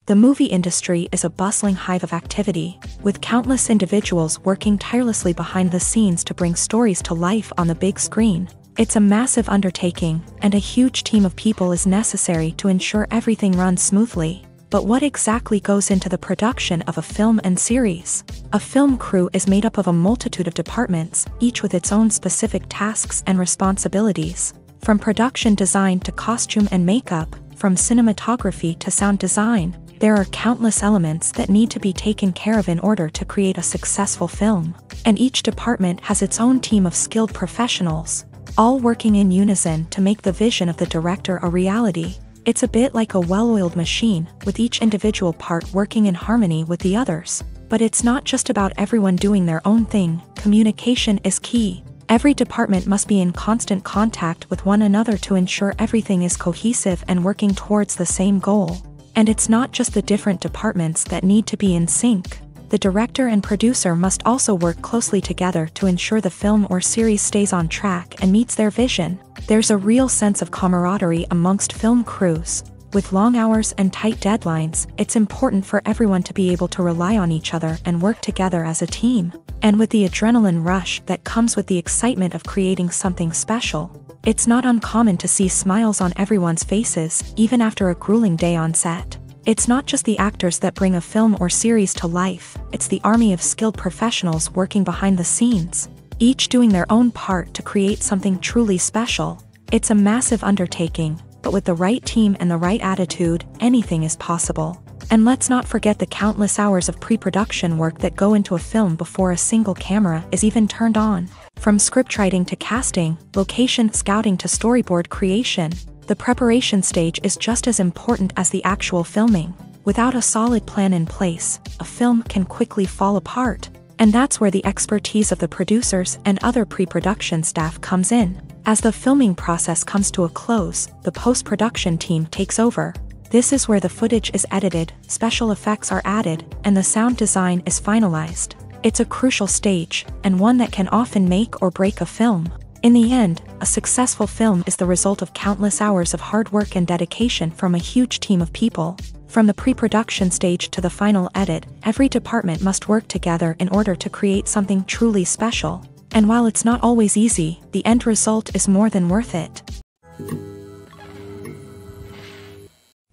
The movie industry is a bustling hive of activity, with countless individuals working tirelessly behind the scenes to bring stories to life on the big screen. It's a massive undertaking, and a huge team of people is necessary to ensure everything runs smoothly. But what exactly goes into the production of a film and series? A film crew is made up of a multitude of departments, each with its own specific tasks and responsibilities. From production design to costume and makeup, from cinematography to sound design, there are countless elements that need to be taken care of in order to create a successful film. And each department has its own team of skilled professionals, all working in unison to make the vision of the director a reality. It's a bit like a well-oiled machine, with each individual part working in harmony with the others. But it's not just about everyone doing their own thing. Communication is key. Every department must be in constant contact with one another to ensure everything is cohesive and working towards the same goal. And it's not just the different departments that need to be in sync. The director and producer must also work closely together to ensure the film or series stays on track and meets their vision. There's a real sense of camaraderie amongst film crews. With long hours and tight deadlines, it's important for everyone to be able to rely on each other and work together as a team. And with the adrenaline rush that comes with the excitement of creating something special, it's not uncommon to see smiles on everyone's faces, even after a grueling day on set. It's not just the actors that bring a film or series to life, it's the army of skilled professionals working behind the scenes, each doing their own part to create something truly special. It's a massive undertaking, but with the right team and the right attitude, anything is possible. And let's not forget the countless hours of pre-production work that go into a film before a single camera is even turned on. From scriptwriting to casting, location scouting to storyboard creation, the preparation stage is just as important as the actual filming. Without a solid plan in place, a film can quickly fall apart. And that's where the expertise of the producers and other pre-production staff comes in. As the filming process comes to a close, the post-production team takes over. This is where the footage is edited, special effects are added, and the sound design is finalized. It's a crucial stage, and one that can often make or break a film. In the end, a successful film is the result of countless hours of hard work and dedication from a huge team of people. From the pre-production stage to the final edit, every department must work together in order to create something truly special. And while it's not always easy, the end result is more than worth it.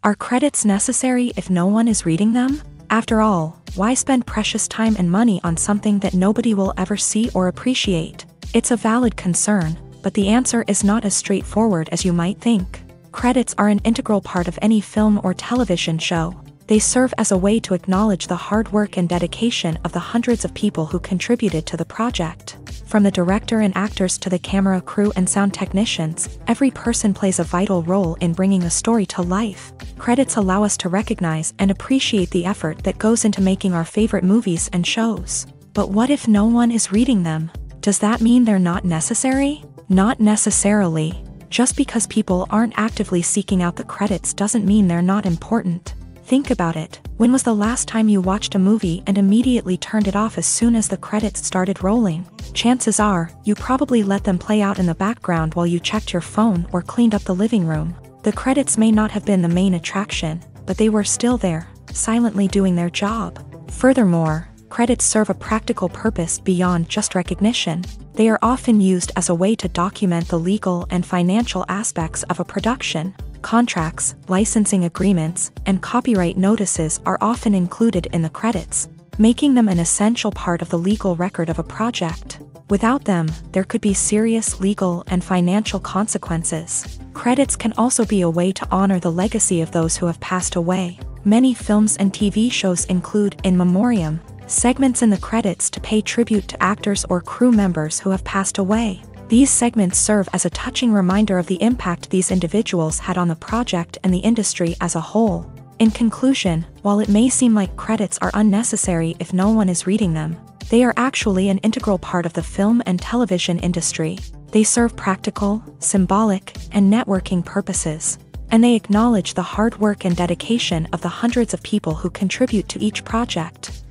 Are credits necessary if no one is reading them? After all, why spend precious time and money on something that nobody will ever see or appreciate? It's a valid concern, but the answer is not as straightforward as you might think. Credits are an integral part of any film or television show. They serve as a way to acknowledge the hard work and dedication of the hundreds of people who contributed to the project. From the director and actors to the camera crew and sound technicians, every person plays a vital role in bringing a story to life. Credits allow us to recognize and appreciate the effort that goes into making our favorite movies and shows. But what if no one is reading them? Does that mean they're not necessary? Not necessarily. Just because people aren't actively seeking out the credits doesn't mean they're not important. Think about it. When was the last time you watched a movie and immediately turned it off as soon as the credits started rolling? Chances are, you probably let them play out in the background while you checked your phone or cleaned up the living room. The credits may not have been the main attraction, but they were still there, silently doing their job. Furthermore, credits serve a practical purpose beyond just recognition. They are often used as a way to document the legal and financial aspects of a production. Contracts, licensing agreements, and copyright notices are often included in the credits, making them an essential part of the legal record of a project. Without them, there could be serious legal and financial consequences. Credits can also be a way to honor the legacy of those who have passed away. Many films and TV shows include in memoriam segments in the credits to pay tribute to actors or crew members who have passed away. These segments serve as a touching reminder of the impact these individuals had on the project and the industry as a whole. In conclusion, while it may seem like credits are unnecessary if no one is reading them, they are actually an integral part of the film and television industry. They serve practical, symbolic, and networking purposes, and they acknowledge the hard work and dedication of the hundreds of people who contribute to each project.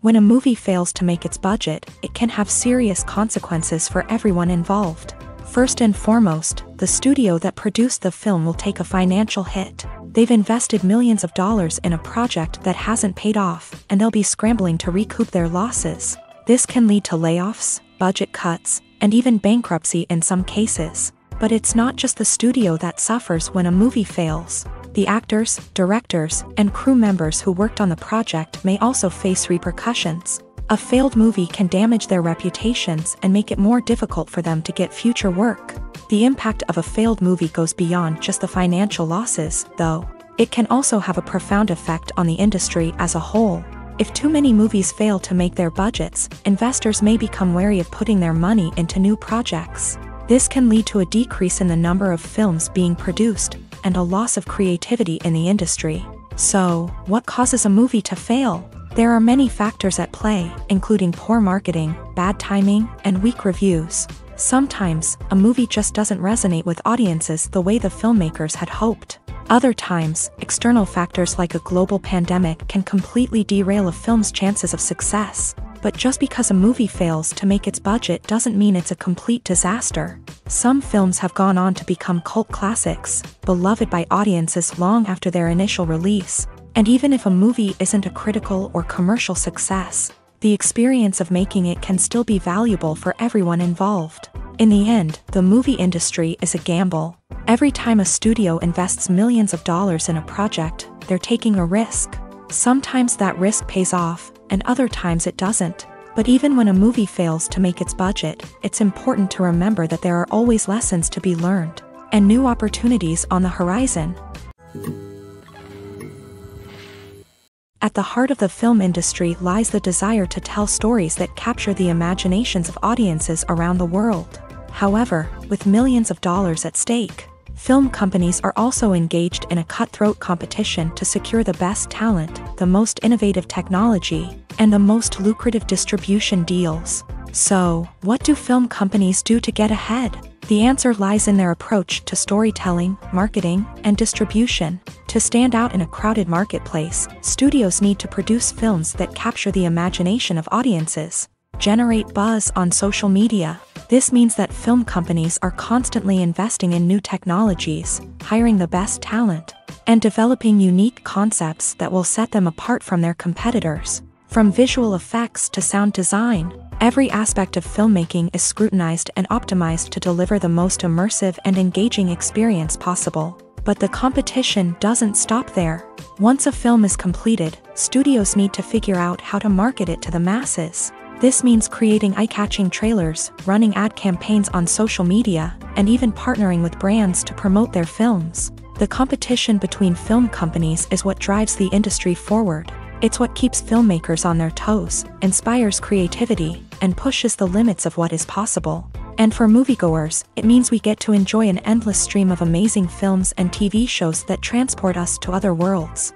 When a movie fails to make its budget, it can have serious consequences for everyone involved. First and foremost, the studio that produced the film will take a financial hit. They've invested millions of dollars in a project that hasn't paid off, and they'll be scrambling to recoup their losses. This can lead to layoffs, budget cuts, and even bankruptcy in some cases. But it's not just the studio that suffers when a movie fails. The actors, directors, and crew members who worked on the project may also face repercussions. A failed movie can damage their reputations and make it more difficult for them to get future work. The impact of a failed movie goes beyond just the financial losses, though. It can also have a profound effect on the industry as a whole. If too many movies fail to make their budgets, investors may become wary of putting their money into new projects. This can lead to a decrease in the number of films being produced, and a loss of creativity in the industry. So, what causes a movie to fail? There are many factors at play, including poor marketing, bad timing, and weak reviews. Sometimes, a movie just doesn't resonate with audiences the way the filmmakers had hoped. Other times, external factors like a global pandemic can completely derail a film's chances of success. But just because a movie fails to make its budget doesn't mean it's a complete disaster. Some films have gone on to become cult classics, beloved by audiences long after their initial release. And even if a movie isn't a critical or commercial success, the experience of making it can still be valuable for everyone involved. In the end, the movie industry is a gamble. Every time a studio invests millions of dollars in a project, they're taking a risk. Sometimes that risk pays off, and other times it doesn't. But even when a movie fails to make its budget, it's important to remember that there are always lessons to be learned, and new opportunities on the horizon. At the heart of the film industry lies the desire to tell stories that capture the imaginations of audiences around the world. However, with millions of dollars at stake, film companies are also engaged in a cutthroat competition to secure the best talent, the most innovative technology, and the most lucrative distribution deals. So, what do film companies do to get ahead? The answer lies in their approach to storytelling, marketing, and distribution. To stand out in a crowded marketplace, studios need to produce films that capture the imagination of audiences, generate buzz on social media. This means that film companies are constantly investing in new technologies, hiring the best talent, and developing unique concepts that will set them apart from their competitors. From visual effects to sound design, every aspect of filmmaking is scrutinized and optimized to deliver the most immersive and engaging experience possible. But the competition doesn't stop there. Once a film is completed, studios need to figure out how to market it to the masses. This means creating eye-catching trailers, running ad campaigns on social media, and even partnering with brands to promote their films. The competition between film companies is what drives the industry forward. It's what keeps filmmakers on their toes, inspires creativity, and pushes the limits of what is possible. And for moviegoers, it means we get to enjoy an endless stream of amazing films and TV shows that transport us to other worlds.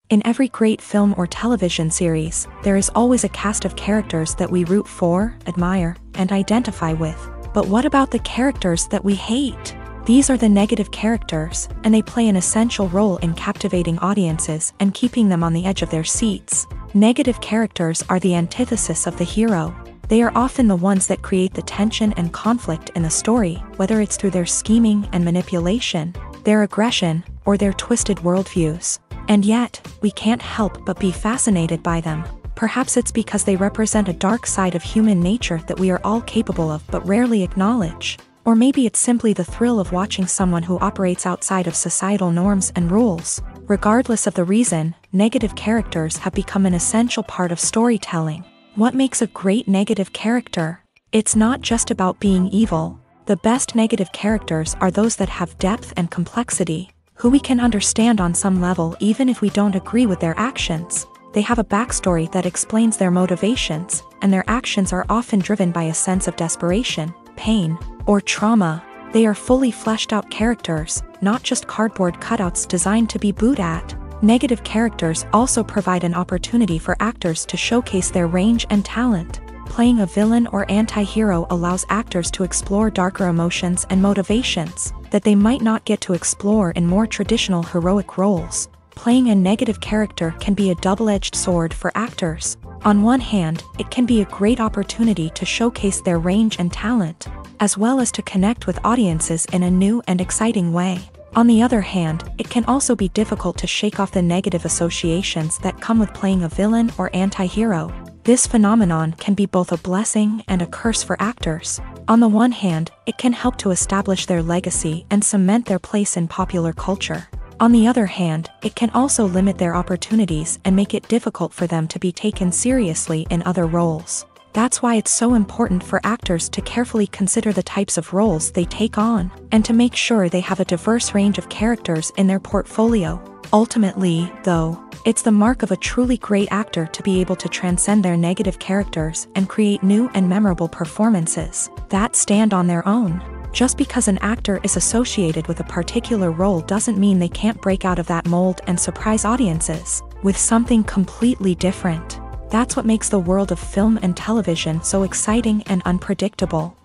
In every great film or television series, there is always a cast of characters that we root for, admire, and identify with. But what about the characters that we hate? These are the negative characters, and they play an essential role in captivating audiences and keeping them on the edge of their seats. Negative characters are the antithesis of the hero. They are often the ones that create the tension and conflict in the story, whether it's through their scheming and manipulation, their aggression, or their twisted worldviews. And yet, we can't help but be fascinated by them. Perhaps it's because they represent a dark side of human nature that we are all capable of but rarely acknowledge. Or maybe it's simply the thrill of watching someone who operates outside of societal norms and rules. Regardless of the reason, negative characters have become an essential part of storytelling. What makes a great negative character? It's not just about being evil. The best negative characters are those that have depth and complexity, who we can understand on some level even if we don't agree with their actions. They have a backstory that explains their motivations, and their actions are often driven by a sense of desperation, pain, or trauma. They are fully fleshed out characters, not just cardboard cutouts designed to be booed at. Negative characters also provide an opportunity for actors to showcase their range and talent. Playing a villain or anti-hero allows actors to explore darker emotions and motivations that they might not get to explore in more traditional heroic roles. Playing a negative character can be a double-edged sword for actors. On one hand, it can be a great opportunity to showcase their range and talent, as well as to connect with audiences in a new and exciting way. On the other hand, it can also be difficult to shake off the negative associations that come with playing a villain or anti-hero. This phenomenon can be both a blessing and a curse for actors. On the one hand, it can help to establish their legacy and cement their place in popular culture. On the other hand, it can also limit their opportunities and make it difficult for them to be taken seriously in other roles. That's why it's so important for actors to carefully consider the types of roles they take on, and to make sure they have a diverse range of characters in their portfolio. Ultimately, though, it's the mark of a truly great actor to be able to transcend their negative characters and create new and memorable performances that stand on their own. Just because an actor is associated with a particular role doesn't mean they can't break out of that mold and surprise audiences with something completely different. That's what makes the world of film and television so exciting and unpredictable.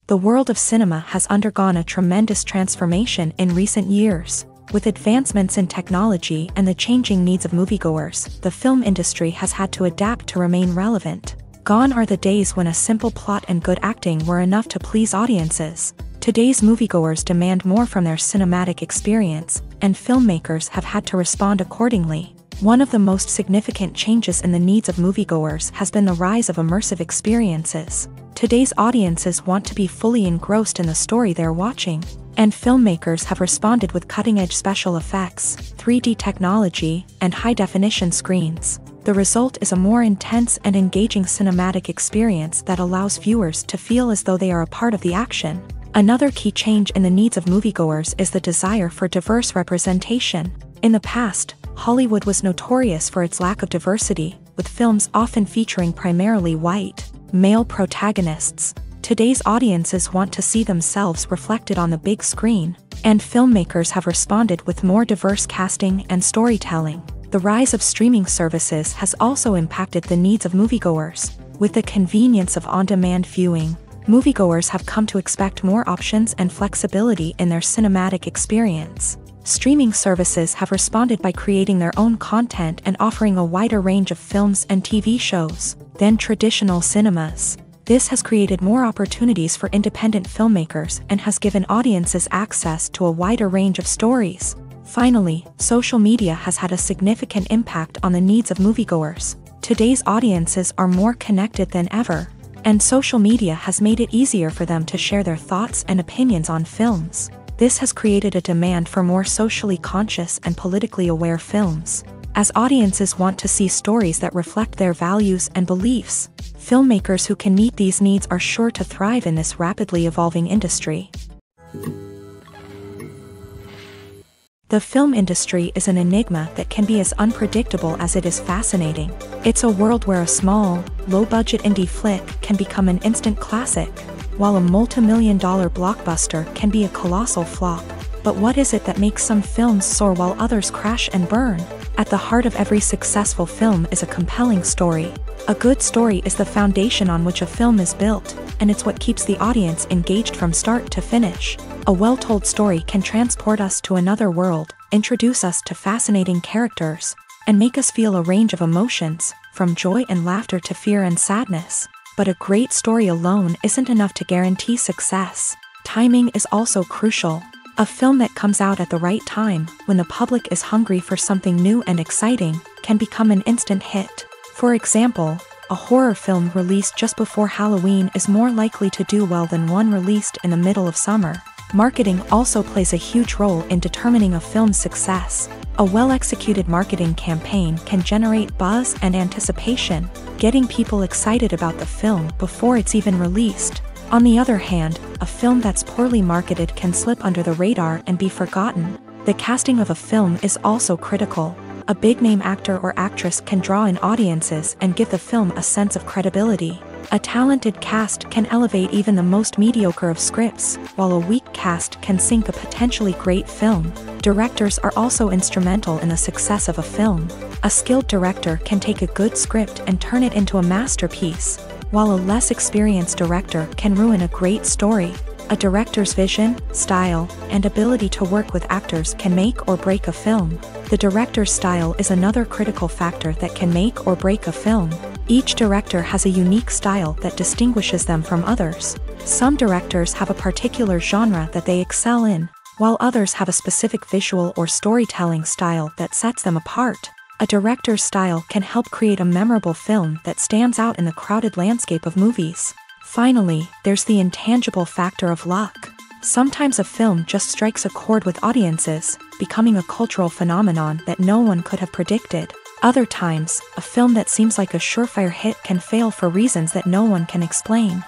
The world of cinema has undergone a tremendous transformation in recent years. With advancements in technology and the changing needs of moviegoers, the film industry has had to adapt to remain relevant. Gone are the days when a simple plot and good acting were enough to please audiences. Today's moviegoers demand more from their cinematic experience, and filmmakers have had to respond accordingly. One of the most significant changes in the needs of moviegoers has been the rise of immersive experiences. Today's audiences want to be fully engrossed in the story they're watching, and filmmakers have responded with cutting-edge special effects, 3D technology, and high-definition screens. The result is a more intense and engaging cinematic experience that allows viewers to feel as though they are a part of the action. Another key change in the needs of moviegoers is the desire for diverse representation. In the past, Hollywood was notorious for its lack of diversity, with films often featuring primarily white, male protagonists. Today's audiences want to see themselves reflected on the big screen, and filmmakers have responded with more diverse casting and storytelling. The rise of streaming services has also impacted the needs of moviegoers. With the convenience of on-demand viewing, moviegoers have come to expect more options and flexibility in their cinematic experience. Streaming services have responded by creating their own content and offering a wider range of films and TV shows than traditional cinemas. This has created more opportunities for independent filmmakers and has given audiences access to a wider range of stories. Finally, social media has had a significant impact on the needs of moviegoers. Today's audiences are more connected than ever, and social media has made it easier for them to share their thoughts and opinions on films. This has created a demand for more socially conscious and politically aware films. As audiences want to see stories that reflect their values and beliefs, filmmakers who can meet these needs are sure to thrive in this rapidly evolving industry. The film industry is an enigma that can be as unpredictable as it is fascinating. It's a world where a small, low-budget indie flick can become an instant classic, while a multi-million-dollar blockbuster can be a colossal flop. But what is it that makes some films soar while others crash and burn? At the heart of every successful film is a compelling story. A good story is the foundation on which a film is built, and it's what keeps the audience engaged from start to finish. A well-told story can transport us to another world, introduce us to fascinating characters, and make us feel a range of emotions, from joy and laughter to fear and sadness. But a great story alone isn't enough to guarantee success. Timing is also crucial. A film that comes out at the right time, when the public is hungry for something new and exciting, can become an instant hit. For example, a horror film released just before Halloween is more likely to do well than one released in the middle of summer. Marketing also plays a huge role in determining a film's success. A well-executed marketing campaign can generate buzz and anticipation, getting people excited about the film before it's even released. On the other hand, a film that's poorly marketed can slip under the radar and be forgotten. The casting of a film is also critical. A big-name actor or actress can draw in audiences and give the film a sense of credibility. A talented cast can elevate even the most mediocre of scripts, while a weak cast can sink a potentially great film. Directors are also instrumental in the success of a film. A skilled director can take a good script and turn it into a masterpiece, while a less experienced director can ruin a great story. A director's vision, style, and ability to work with actors can make or break a film. The director's style is another critical factor that can make or break a film. Each director has a unique style that distinguishes them from others. Some directors have a particular genre that they excel in, while others have a specific visual or storytelling style that sets them apart. A director's style can help create a memorable film that stands out in the crowded landscape of movies. Finally, there's the intangible factor of luck. Sometimes a film just strikes a chord with audiences, becoming a cultural phenomenon that no one could have predicted. Other times, a film that seems like a surefire hit can fail for reasons that no one can explain.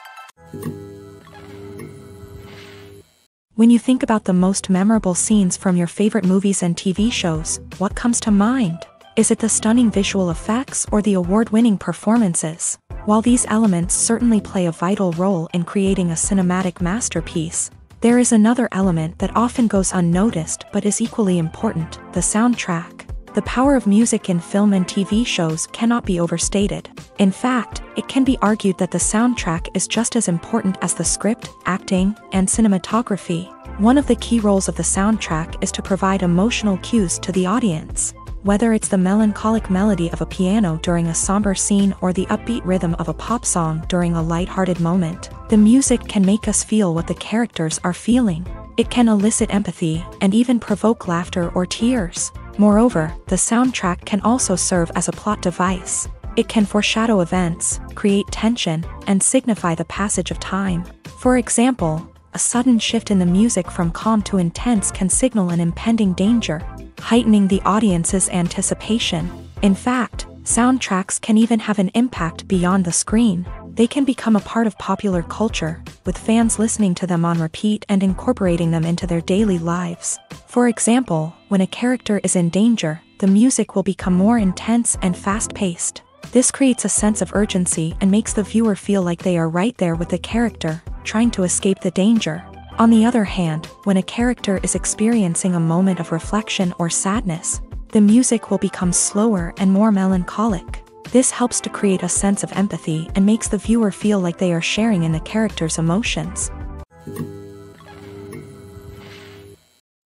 When you think about the most memorable scenes from your favorite movies and TV shows, what comes to mind? Is it the stunning visual effects or the award-winning performances? While these elements certainly play a vital role in creating a cinematic masterpiece, there is another element that often goes unnoticed but is equally important: the soundtrack. The power of music in film and TV shows cannot be overstated. In fact, it can be argued that the soundtrack is just as important as the script, acting, and cinematography. One of the key roles of the soundtrack is to provide emotional cues to the audience. Whether it's the melancholic melody of a piano during a somber scene or the upbeat rhythm of a pop song during a lighthearted moment, the music can make us feel what the characters are feeling. It can elicit empathy and even provoke laughter or tears. Moreover, the soundtrack can also serve as a plot device. It can foreshadow events, create tension, and signify the passage of time. For example, a sudden shift in the music from calm to intense can signal an impending danger, heightening the audience's anticipation. In fact, soundtracks can even have an impact beyond the screen. They can become a part of popular culture, with fans listening to them on repeat and incorporating them into their daily lives. For example, when a character is in danger, the music will become more intense and fast-paced. This creates a sense of urgency and makes the viewer feel like they are right there with the character, trying to escape the danger. On the other hand, when a character is experiencing a moment of reflection or sadness, the music will become slower and more melancholic. This helps to create a sense of empathy and makes the viewer feel like they are sharing in the character's emotions.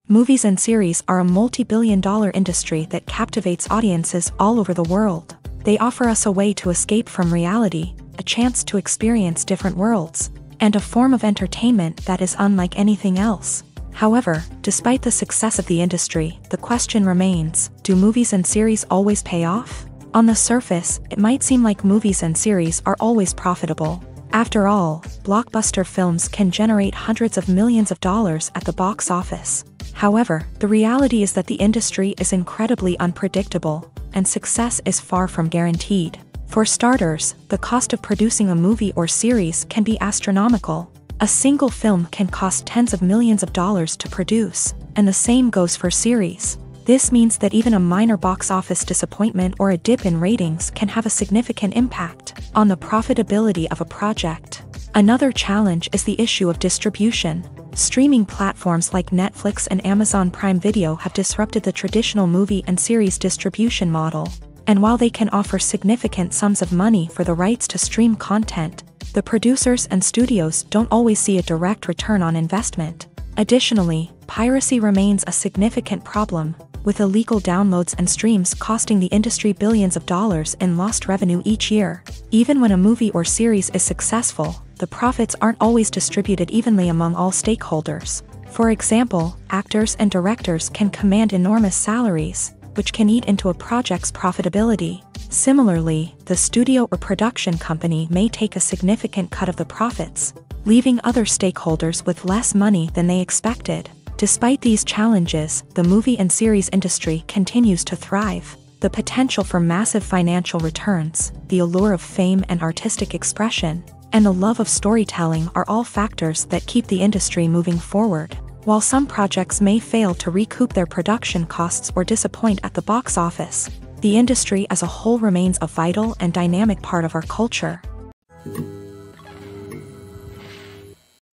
Movies and series are a multi-billion-dollar industry that captivates audiences all over the world. They offer us a way to escape from reality, a chance to experience different worlds, and a form of entertainment that is unlike anything else. However, despite the success of the industry, the question remains: do movies and series always pay off? On the surface, it might seem like movies and series are always profitable. After all, blockbuster films can generate hundreds of millions of dollars at the box office. However, the reality is that the industry is incredibly unpredictable, and success is far from guaranteed. For starters, the cost of producing a movie or series can be astronomical. A single film can cost tens of millions of dollars to produce, and the same goes for series. This means that even a minor box office disappointment or a dip in ratings can have a significant impact on the profitability of a project. Another challenge is the issue of distribution. Streaming platforms like Netflix and Amazon Prime Video have disrupted the traditional movie and series distribution model. And while they can offer significant sums of money for the rights to stream content, the producers and studios don't always see a direct return on investment. Additionally, piracy remains a significant problem, with illegal downloads and streams costing the industry billions of dollars in lost revenue each year. Even when a movie or series is successful, the profits aren't always distributed evenly among all stakeholders. For example, actors and directors can command enormous salaries, which can eat into a project's profitability. Similarly, the studio or production company may take a significant cut of the profits, leaving other stakeholders with less money than they expected. Despite these challenges, the movie and series industry continues to thrive. The potential for massive financial returns, the allure of fame and artistic expression, and the love of storytelling are all factors that keep the industry moving forward. While some projects may fail to recoup their production costs or disappoint at the box office, the industry as a whole remains a vital and dynamic part of our culture.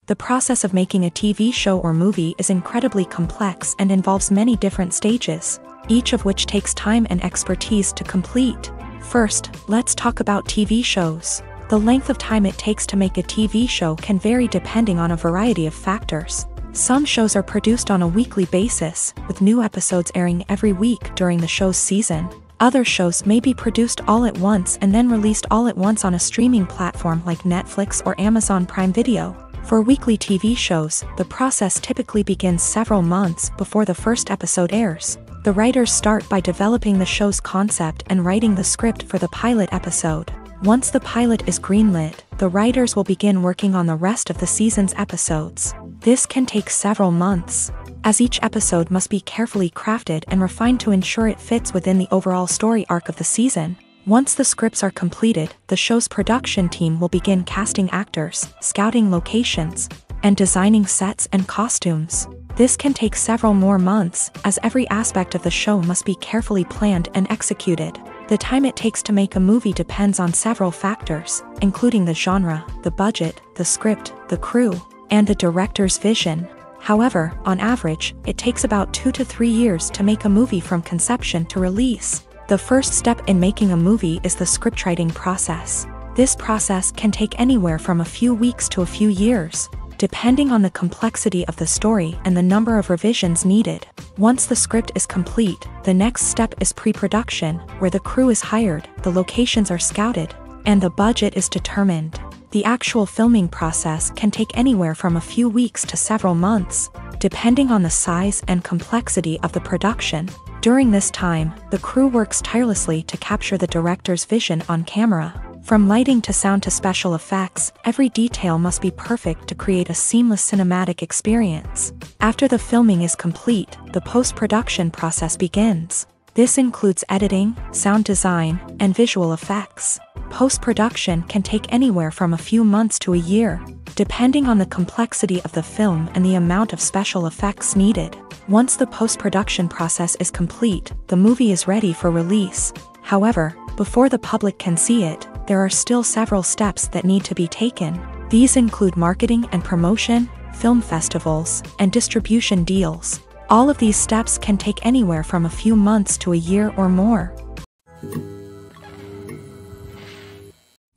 The process of making a TV show or movie is incredibly complex and involves many different stages, each of which takes time and expertise to complete. First, let's talk about TV shows. The length of time it takes to make a TV show can vary depending on a variety of factors. Some shows are produced on a weekly basis, with new episodes airing every week during the show's season. Other shows may be produced all at once and then released all at once on a streaming platform like Netflix or Amazon Prime Video. For weekly TV shows, the process typically begins several months before the first episode airs. The writers start by developing the show's concept and writing the script for the pilot episode. Once the pilot is greenlit, the writers will begin working on the rest of the season's episodes. This can take several months, as each episode must be carefully crafted and refined to ensure it fits within the overall story arc of the season. Once the scripts are completed, the show's production team will begin casting actors, scouting locations, and designing sets and costumes. This can take several more months, as every aspect of the show must be carefully planned and executed. The time it takes to make a movie depends on several factors, including the genre, the budget, the script, the crew, and the director's vision. However, on average, it takes about 2 to 3 years to make a movie from conception to release. The first step in making a movie is the scriptwriting process. This process can take anywhere from a few weeks to a few years, depending on the complexity of the story and the number of revisions needed. Once the script is complete, the next step is pre-production, where the crew is hired, the locations are scouted, and the budget is determined. The actual filming process can take anywhere from a few weeks to several months, depending on the size and complexity of the production. During this time, the crew works tirelessly to capture the director's vision on camera. From lighting to sound to special effects, every detail must be perfect to create a seamless cinematic experience. After the filming is complete, the post-production process begins. This includes editing, sound design, and visual effects. Post-production can take anywhere from a few months to a year, depending on the complexity of the film and the amount of special effects needed. Once the post-production process is complete, the movie is ready for release. However, before the public can see it, there are still several steps that need to be taken. These include marketing and promotion, film festivals, and distribution deals. All of these steps can take anywhere from a few months to a year or more.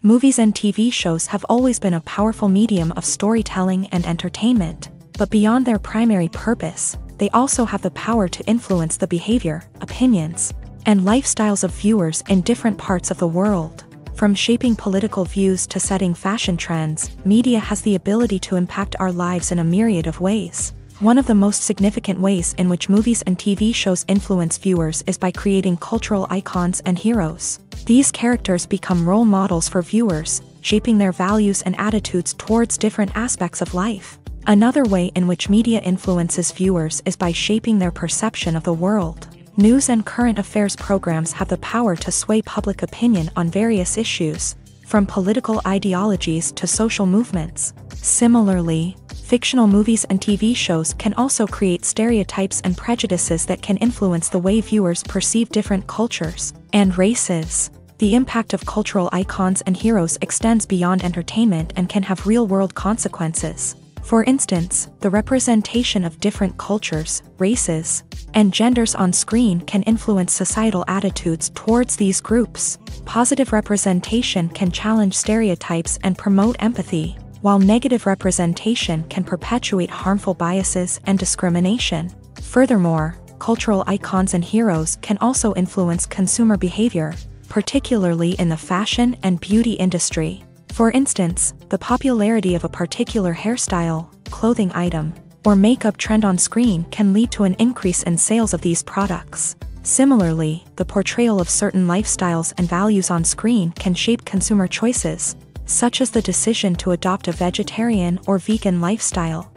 Movies and TV shows have always been a powerful medium of storytelling and entertainment, but beyond their primary purpose, they also have the power to influence the behavior, opinions, and lifestyles of viewers in different parts of the world. From shaping political views to setting fashion trends, media has the ability to impact our lives in a myriad of ways. One of the most significant ways in which movies and TV shows influence viewers is by creating cultural icons and heroes. These characters become role models for viewers, shaping their values and attitudes towards different aspects of life. Another way in which media influences viewers is by shaping their perception of the world. News and current affairs programs have the power to sway public opinion on various issues, from political ideologies to social movements. Similarly, fictional movies and TV shows can also create stereotypes and prejudices that can influence the way viewers perceive different cultures and races. The impact of cultural icons and heroes extends beyond entertainment and can have real-world consequences. For instance, the representation of different cultures, races, and genders on screen can influence societal attitudes towards these groups. Positive representation can challenge stereotypes and promote empathy, while negative representation can perpetuate harmful biases and discrimination. Furthermore, cultural icons and heroes can also influence consumer behavior, particularly in the fashion and beauty industry. For instance, the popularity of a particular hairstyle, clothing item, or makeup trend on screen can lead to an increase in sales of these products. Similarly, the portrayal of certain lifestyles and values on screen can shape consumer choices, such as the decision to adopt a vegetarian or vegan lifestyle.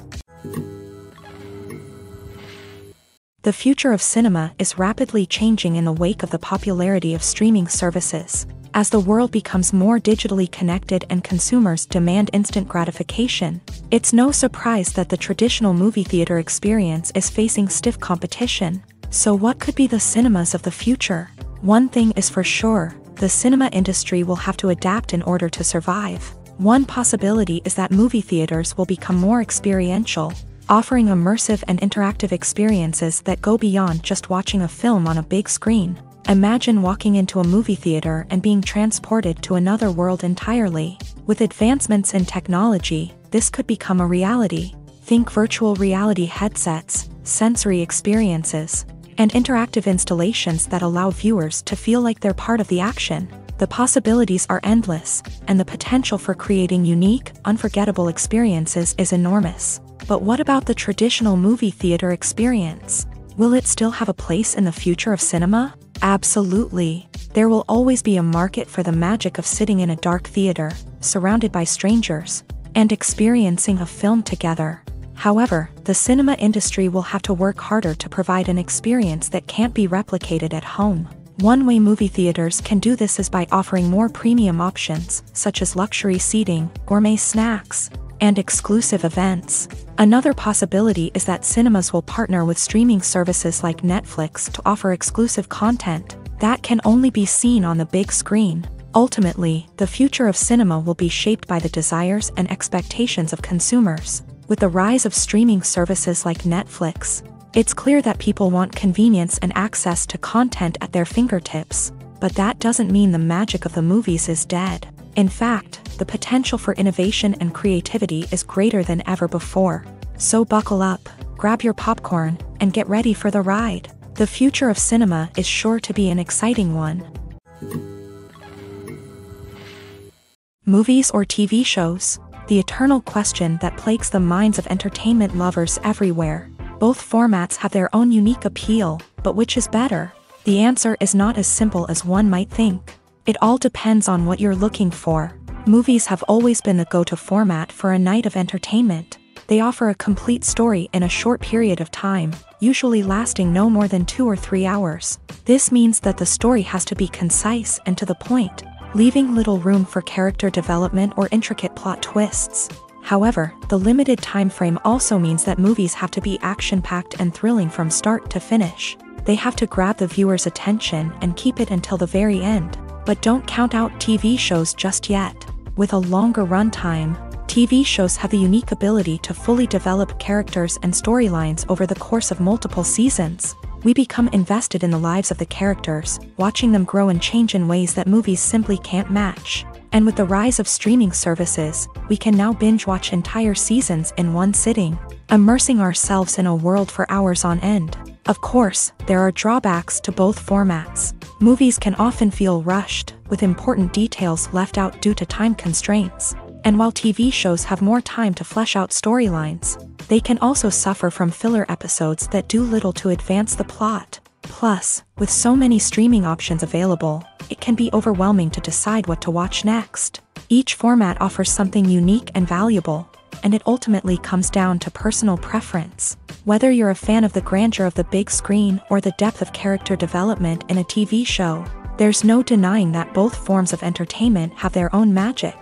The future of cinema is rapidly changing in the wake of the popularity of streaming services. As the world becomes more digitally connected and consumers demand instant gratification, it's no surprise that the traditional movie theater experience is facing stiff competition. So what could be the cinemas of the future? One thing is for sure, the cinema industry will have to adapt in order to survive. One possibility is that movie theaters will become more experiential, offering immersive and interactive experiences that go beyond just watching a film on a big screen. Imagine walking into a movie theater and being transported to another world entirely. With advancements in technology, this could become a reality. Think virtual reality headsets, sensory experiences, and interactive installations that allow viewers to feel like they're part of the action. The possibilities are endless, and the potential for creating unique, unforgettable experiences is enormous. But what about the traditional movie theater experience? Will it still have a place in the future of cinema? Absolutely. There will always be a market for the magic of sitting in a dark theater, surrounded by strangers, and experiencing a film together. However, the cinema industry will have to work harder to provide an experience that can't be replicated at home. One way movie theaters can do this is by offering more premium options, such as luxury seating, gourmet snacks, and exclusive events. Another possibility is that cinemas will partner with streaming services like Netflix to offer exclusive content that can only be seen on the big screen. Ultimately, the future of cinema will be shaped by the desires and expectations of consumers. With the rise of streaming services like Netflix, it's clear that people want convenience and access to content at their fingertips. But that doesn't mean the magic of the movies is dead. In fact, the potential for innovation and creativity is greater than ever before. So buckle up, grab your popcorn, and get ready for the ride. The future of cinema is sure to be an exciting one. Movies or TV shows? The eternal question that plagues the minds of entertainment lovers everywhere. Both formats have their own unique appeal, but which is better? The answer is not as simple as one might think. It all depends on what you're looking for. Movies have always been the go-to format for a night of entertainment. They offer a complete story in a short period of time, usually lasting no more than 2 or 3 hours. This means that the story has to be concise and to the point, leaving little room for character development or intricate plot twists. However, the limited time frame also means that movies have to be action-packed and thrilling from start to finish. They have to grab the viewer's attention and keep it until the very end. But don't count out TV shows just yet. With a longer runtime, TV shows have the unique ability to fully develop characters and storylines over the course of multiple seasons. We become invested in the lives of the characters, watching them grow and change in ways that movies simply can't match. And with the rise of streaming services, we can now binge-watch entire seasons in one sitting, immersing ourselves in a world for hours on end. Of course, there are drawbacks to both formats. Movies can often feel rushed, with important details left out due to time constraints. And while TV shows have more time to flesh out storylines, they can also suffer from filler episodes that do little to advance the plot. Plus, with so many streaming options available, it can be overwhelming to decide what to watch next. Each format offers something unique and valuable, and it ultimately comes down to personal preference. Whether you're a fan of the grandeur of the big screen or the depth of character development in a TV show, there's no denying that both forms of entertainment have their own magic.